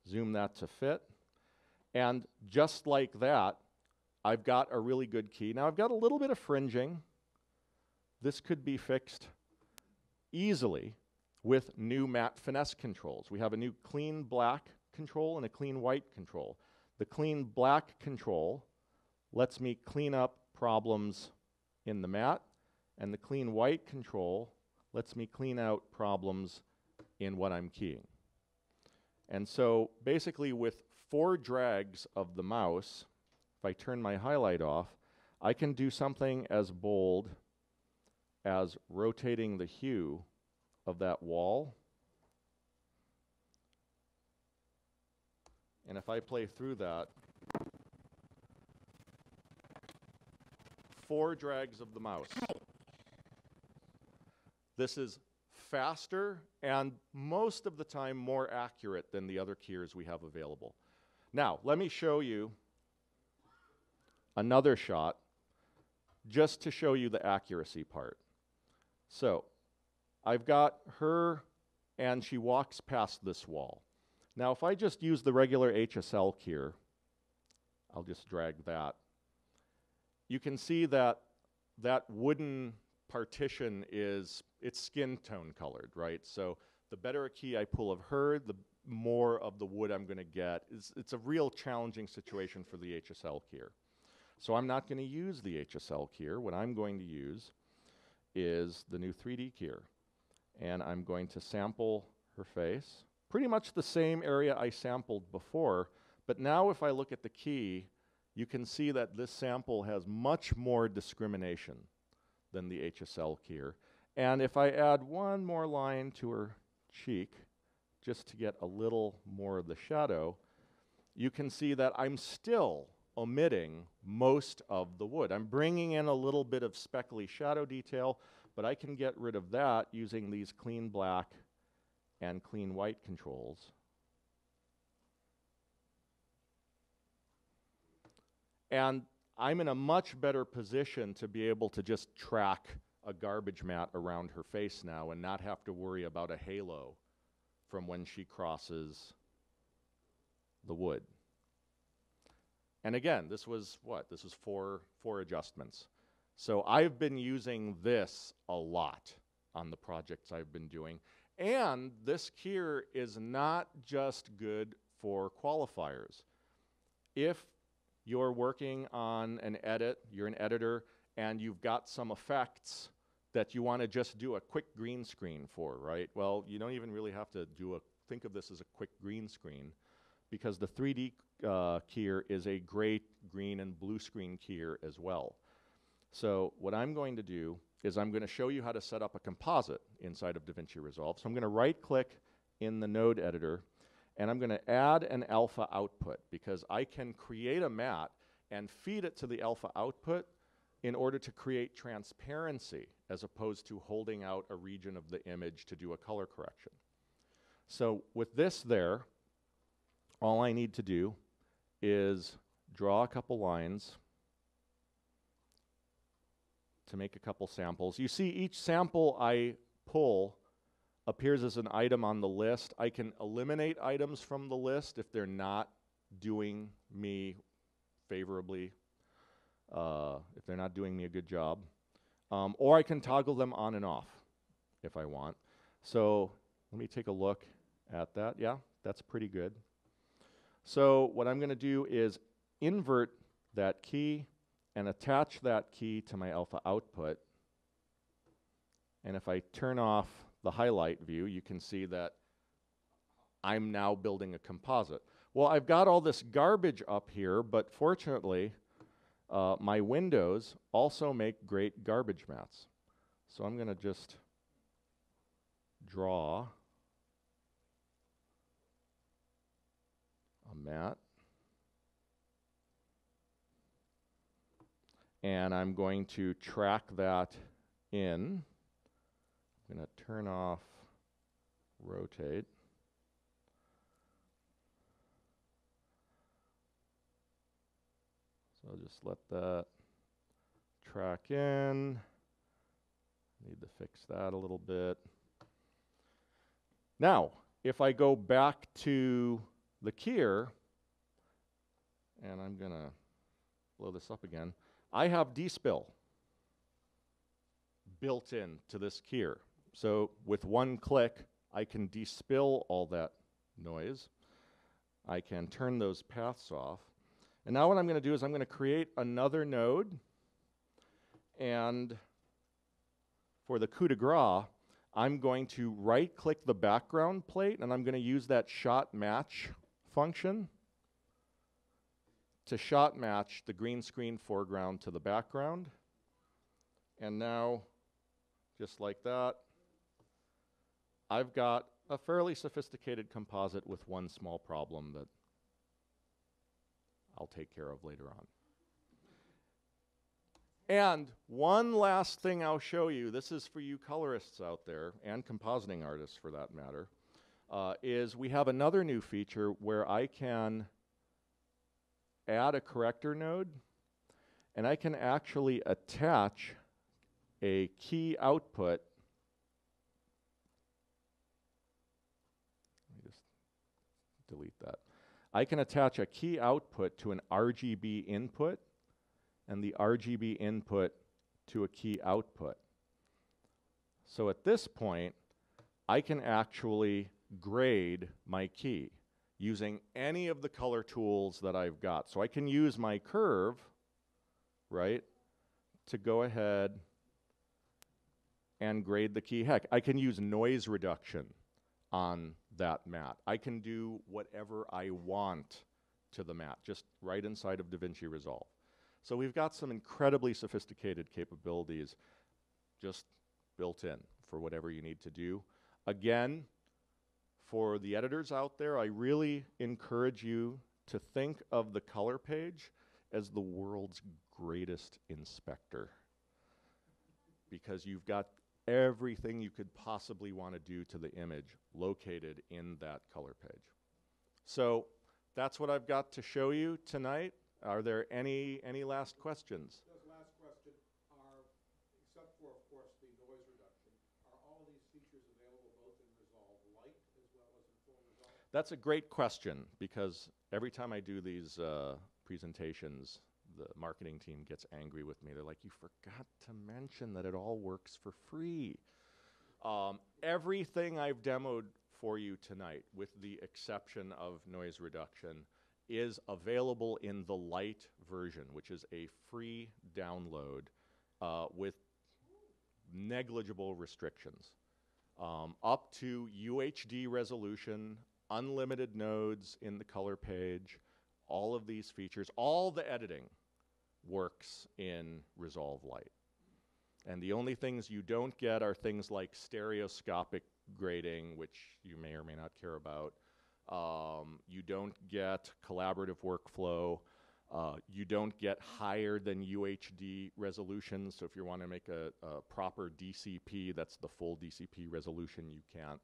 zoom that to fit, and just like that, I've got a really good key. Now I've got a little bit of fringing. This could be fixed easily with new matte finesse controls. We have a new clean black control and a clean white control. The clean black control lets me clean up problems in the matte, and the clean white control lets me clean out problems in what I'm keying. And so basically with 4 drags of the mouse, if I turn my highlight off, I can do something as bold as rotating the hue of that wall. And if I play through that, 4 drags of the mouse. This is faster and most of the time more accurate than the other keyers we have available. Now, let me show you another shot just to show you the accuracy part. So, I've got her and she walks past this wall. Now, if I just use the regular HSL keyer, I'll just drag that. You can see that that wooden partition is, it's skin tone colored, right? So the better a key I pull of her, the more of the wood I'm going to get. It's a real challenging situation for the HSL keyer. So I'm not going to use the HSL keyer. What I'm going to use is the new 3D keyer. And I'm going to sample her face. Pretty much the same area I sampled before, but now if I look at the key, you can see that this sample has much more discrimination than the HSL keyer. And if I add one more line to her cheek, just to get a little more of the shadow, you can see that I'm still omitting most of the wood. I'm bringing in a little bit of speckly shadow detail, but I can get rid of that using these clean black and clean white controls. And I'm in a much better position to be able to just track a garbage mat around her face now and not have to worry about a halo from when she crosses the wood. And again, this was what? This was four adjustments. So I've been using this a lot on the projects I've been doing. And this keyer is not just good for qualifiers. If you're working on an edit, you're an editor, and you've got some effects that you want to just do a quick green screen for, right? Well, you don't even really have to think of this as a quick green screen, because the 3D keyer is a great green and blue screen keyer as well. So what I'm going to do is I'm going to show you how to set up a composite inside of DaVinci Resolve. So I'm going to right-click in the node editor, and I'm going to add an alpha output, because I can create a matte and feed it to the alpha output in order to create transparency, as opposed to holding out a region of the image to do a color correction. So with this there, all I need to do is draw a couple lines to make a couple samples. You see each sample I pull appears as an item on the list. I can eliminate items from the list if they're not doing me favorably, if they're not doing me a good job. Or I can toggle them on and off if I want. So let me take a look at that. Yeah, that's pretty good. So what I'm going to do is invert that key and attach that key to my alpha output. And if I turn off the highlight view, you can see that I'm now building a composite. Well, I've got all this garbage up here, but fortunately, my windows also make great garbage mats. So I'm going to just draw a mat. And I'm going to track that in. I'm going to turn off rotate. So I'll just let that track in. Need to fix that a little bit. Now, if I go back to the keyer, and I'm going to blow this up again, I have despill built in to this keyer. So with one click, I can despill all that noise. I can turn those paths off. And now what I'm going to do is I'm going to create another node. And for the coup de grace, I'm going to right-click the background plate, and I'm going to use that shot match function to shot match the green screen foreground to the background. And now, just like that, I've got a fairly sophisticated composite with one small problem that I'll take care of later on. And one last thing I'll show you, this is for you colorists out there, and compositing artists for that matter, is we have another new feature where I can add a corrector node, and I can actually attach a key output. Let me just delete that. I can attach a key output to an RGB input, and the RGB input to a key output. So at this point, I can actually grade my key using any of the color tools that I've got. So I can use my curve, right, to go ahead and grade the key. Heck, I can use noise reduction on that mat. I can do whatever I want to the mat, just right inside of DaVinci Resolve. So we've got some incredibly sophisticated capabilities just built in for whatever you need to do. Again, for the editors out there, I really encourage you to think of the color page as the world's greatest inspector, because you've got everything you could possibly want to do to the image located in that color page. So that's what I've got to show you tonight. Are there any last questions? Those last question are, except for, of course, the noise reduction, are all of these features available both in Resolve Lite as well as in full Resolve? That's a great question, because every time I do these presentations, the marketing team gets angry with me. They're like, you forgot to mention that it all works for free. Everything I've demoed for you tonight, with the exception of noise reduction, is available in the Lite version, which is a free download with negligible restrictions. Up to UHD resolution, unlimited nodes in the color page, all of these features, all the editing works in Resolve Lite. And the only things you don't get are things like stereoscopic grading, which you may or may not care about. You don't get collaborative workflow. You don't get higher than UHD resolution. So if you want to make a proper DCP, that's the full DCP resolution, you can't.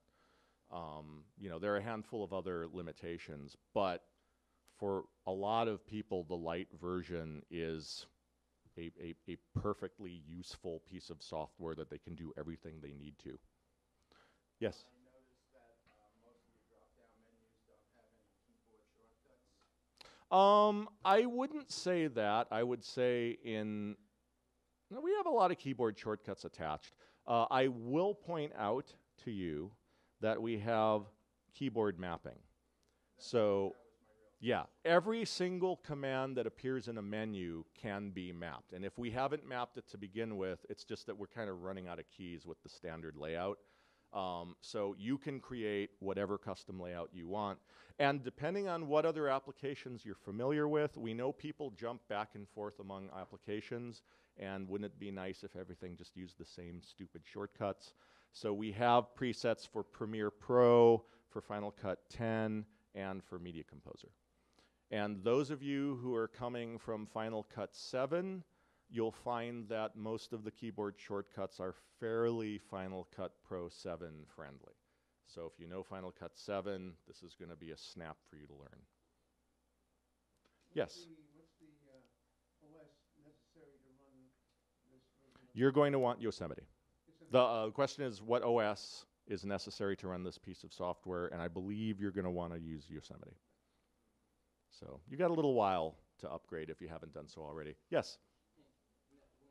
You know, there are a handful of other limitations, but for a lot of people, the Lite version is a perfectly useful piece of software that they can do everything they need to. Yes? I noticed that most of your drop-down menus don't have any keyboard shortcuts. I wouldn't say that. I would say no, we have a lot of keyboard shortcuts attached. I will point out to you that we have keyboard mapping. So, yeah, every single command that appears in a menu can be mapped. And if we haven't mapped it to begin with, it's just that we're kind of running out of keys with the standard layout. So you can create whatever custom layout you want. And depending on what other applications you're familiar with, we know people jump back and forth among applications, and wouldn't it be nice if everything just used the same stupid shortcuts? So we have presets for Premiere Pro, for Final Cut 10, and for Media Composer. And those of you who are coming from Final Cut 7, you'll find that most of the keyboard shortcuts are fairly Final Cut Pro 7 friendly. So if you know Final Cut 7, this is going to be a snap for you to learn. Yes? What's the OS necessary to run this version? You're going to want Yosemite. The question is, what OS is necessary to run this piece of software? And I believe you're going to want to use Yosemite. So you got a little while to upgrade if you haven't done so already. Yes?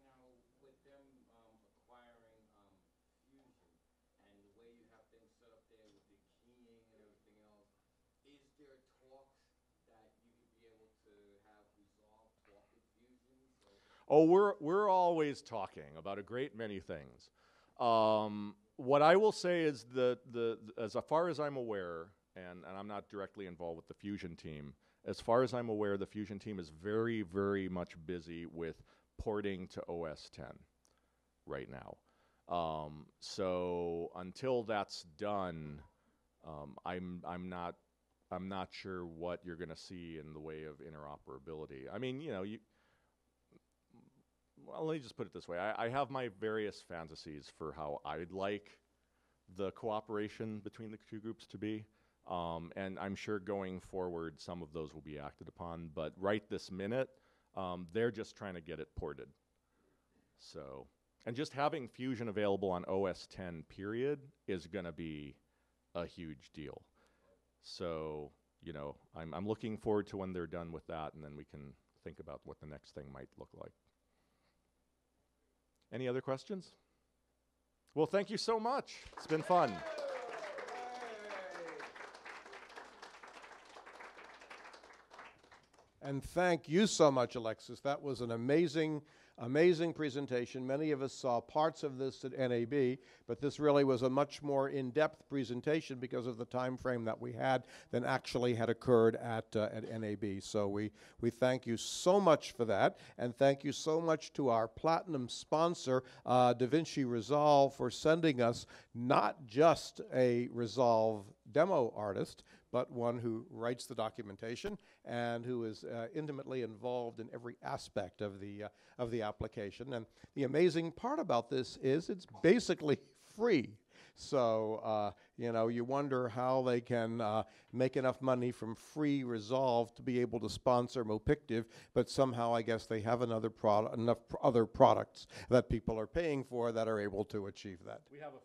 Now, with them acquiring Fusion and the way you have things set up there with the keying and everything else, is there talks that you could be able to have Resolve talk with Fusion? Oh, we're always talking about a great many things. What I will say is as far as I'm aware, and I'm not directly involved with the Fusion team, as far as I'm aware, the Fusion team is very, very much busy with porting to OS 10 right now. So until that's done, I'm not sure what you're going to see in the way of interoperability. I mean, you know, well, let me just put it this way. I have my various fantasies for how I'd like the cooperation between the two groups to be. And I'm sure going forward, some of those will be acted upon. But right this minute, they're just trying to get it ported. So, and just having Fusion available on OS 10 period is going to be a huge deal. So, you know, I'm looking forward to when they're done with that, and then we can think about what the next thing might look like. Any other questions? Well, thank you so much. It's been fun. And thank you so much, Alexis. That was an amazing, amazing presentation. Many of us saw parts of this at NAB, but this really was a much more in-depth presentation because of the time frame that we had than actually had occurred at NAB. So we thank you so much for that, and thank you so much to our platinum sponsor, DaVinci Resolve, for sending us not just a Resolve demo artist, but one who writes the documentation and who is intimately involved in every aspect of the application. And the amazing part about this is it's basically free. So, you know, you wonder how they can make enough money from free Resolve to be able to sponsor Mopictive, but somehow I guess they have enough other products that people are paying for that are able to achieve that. We have a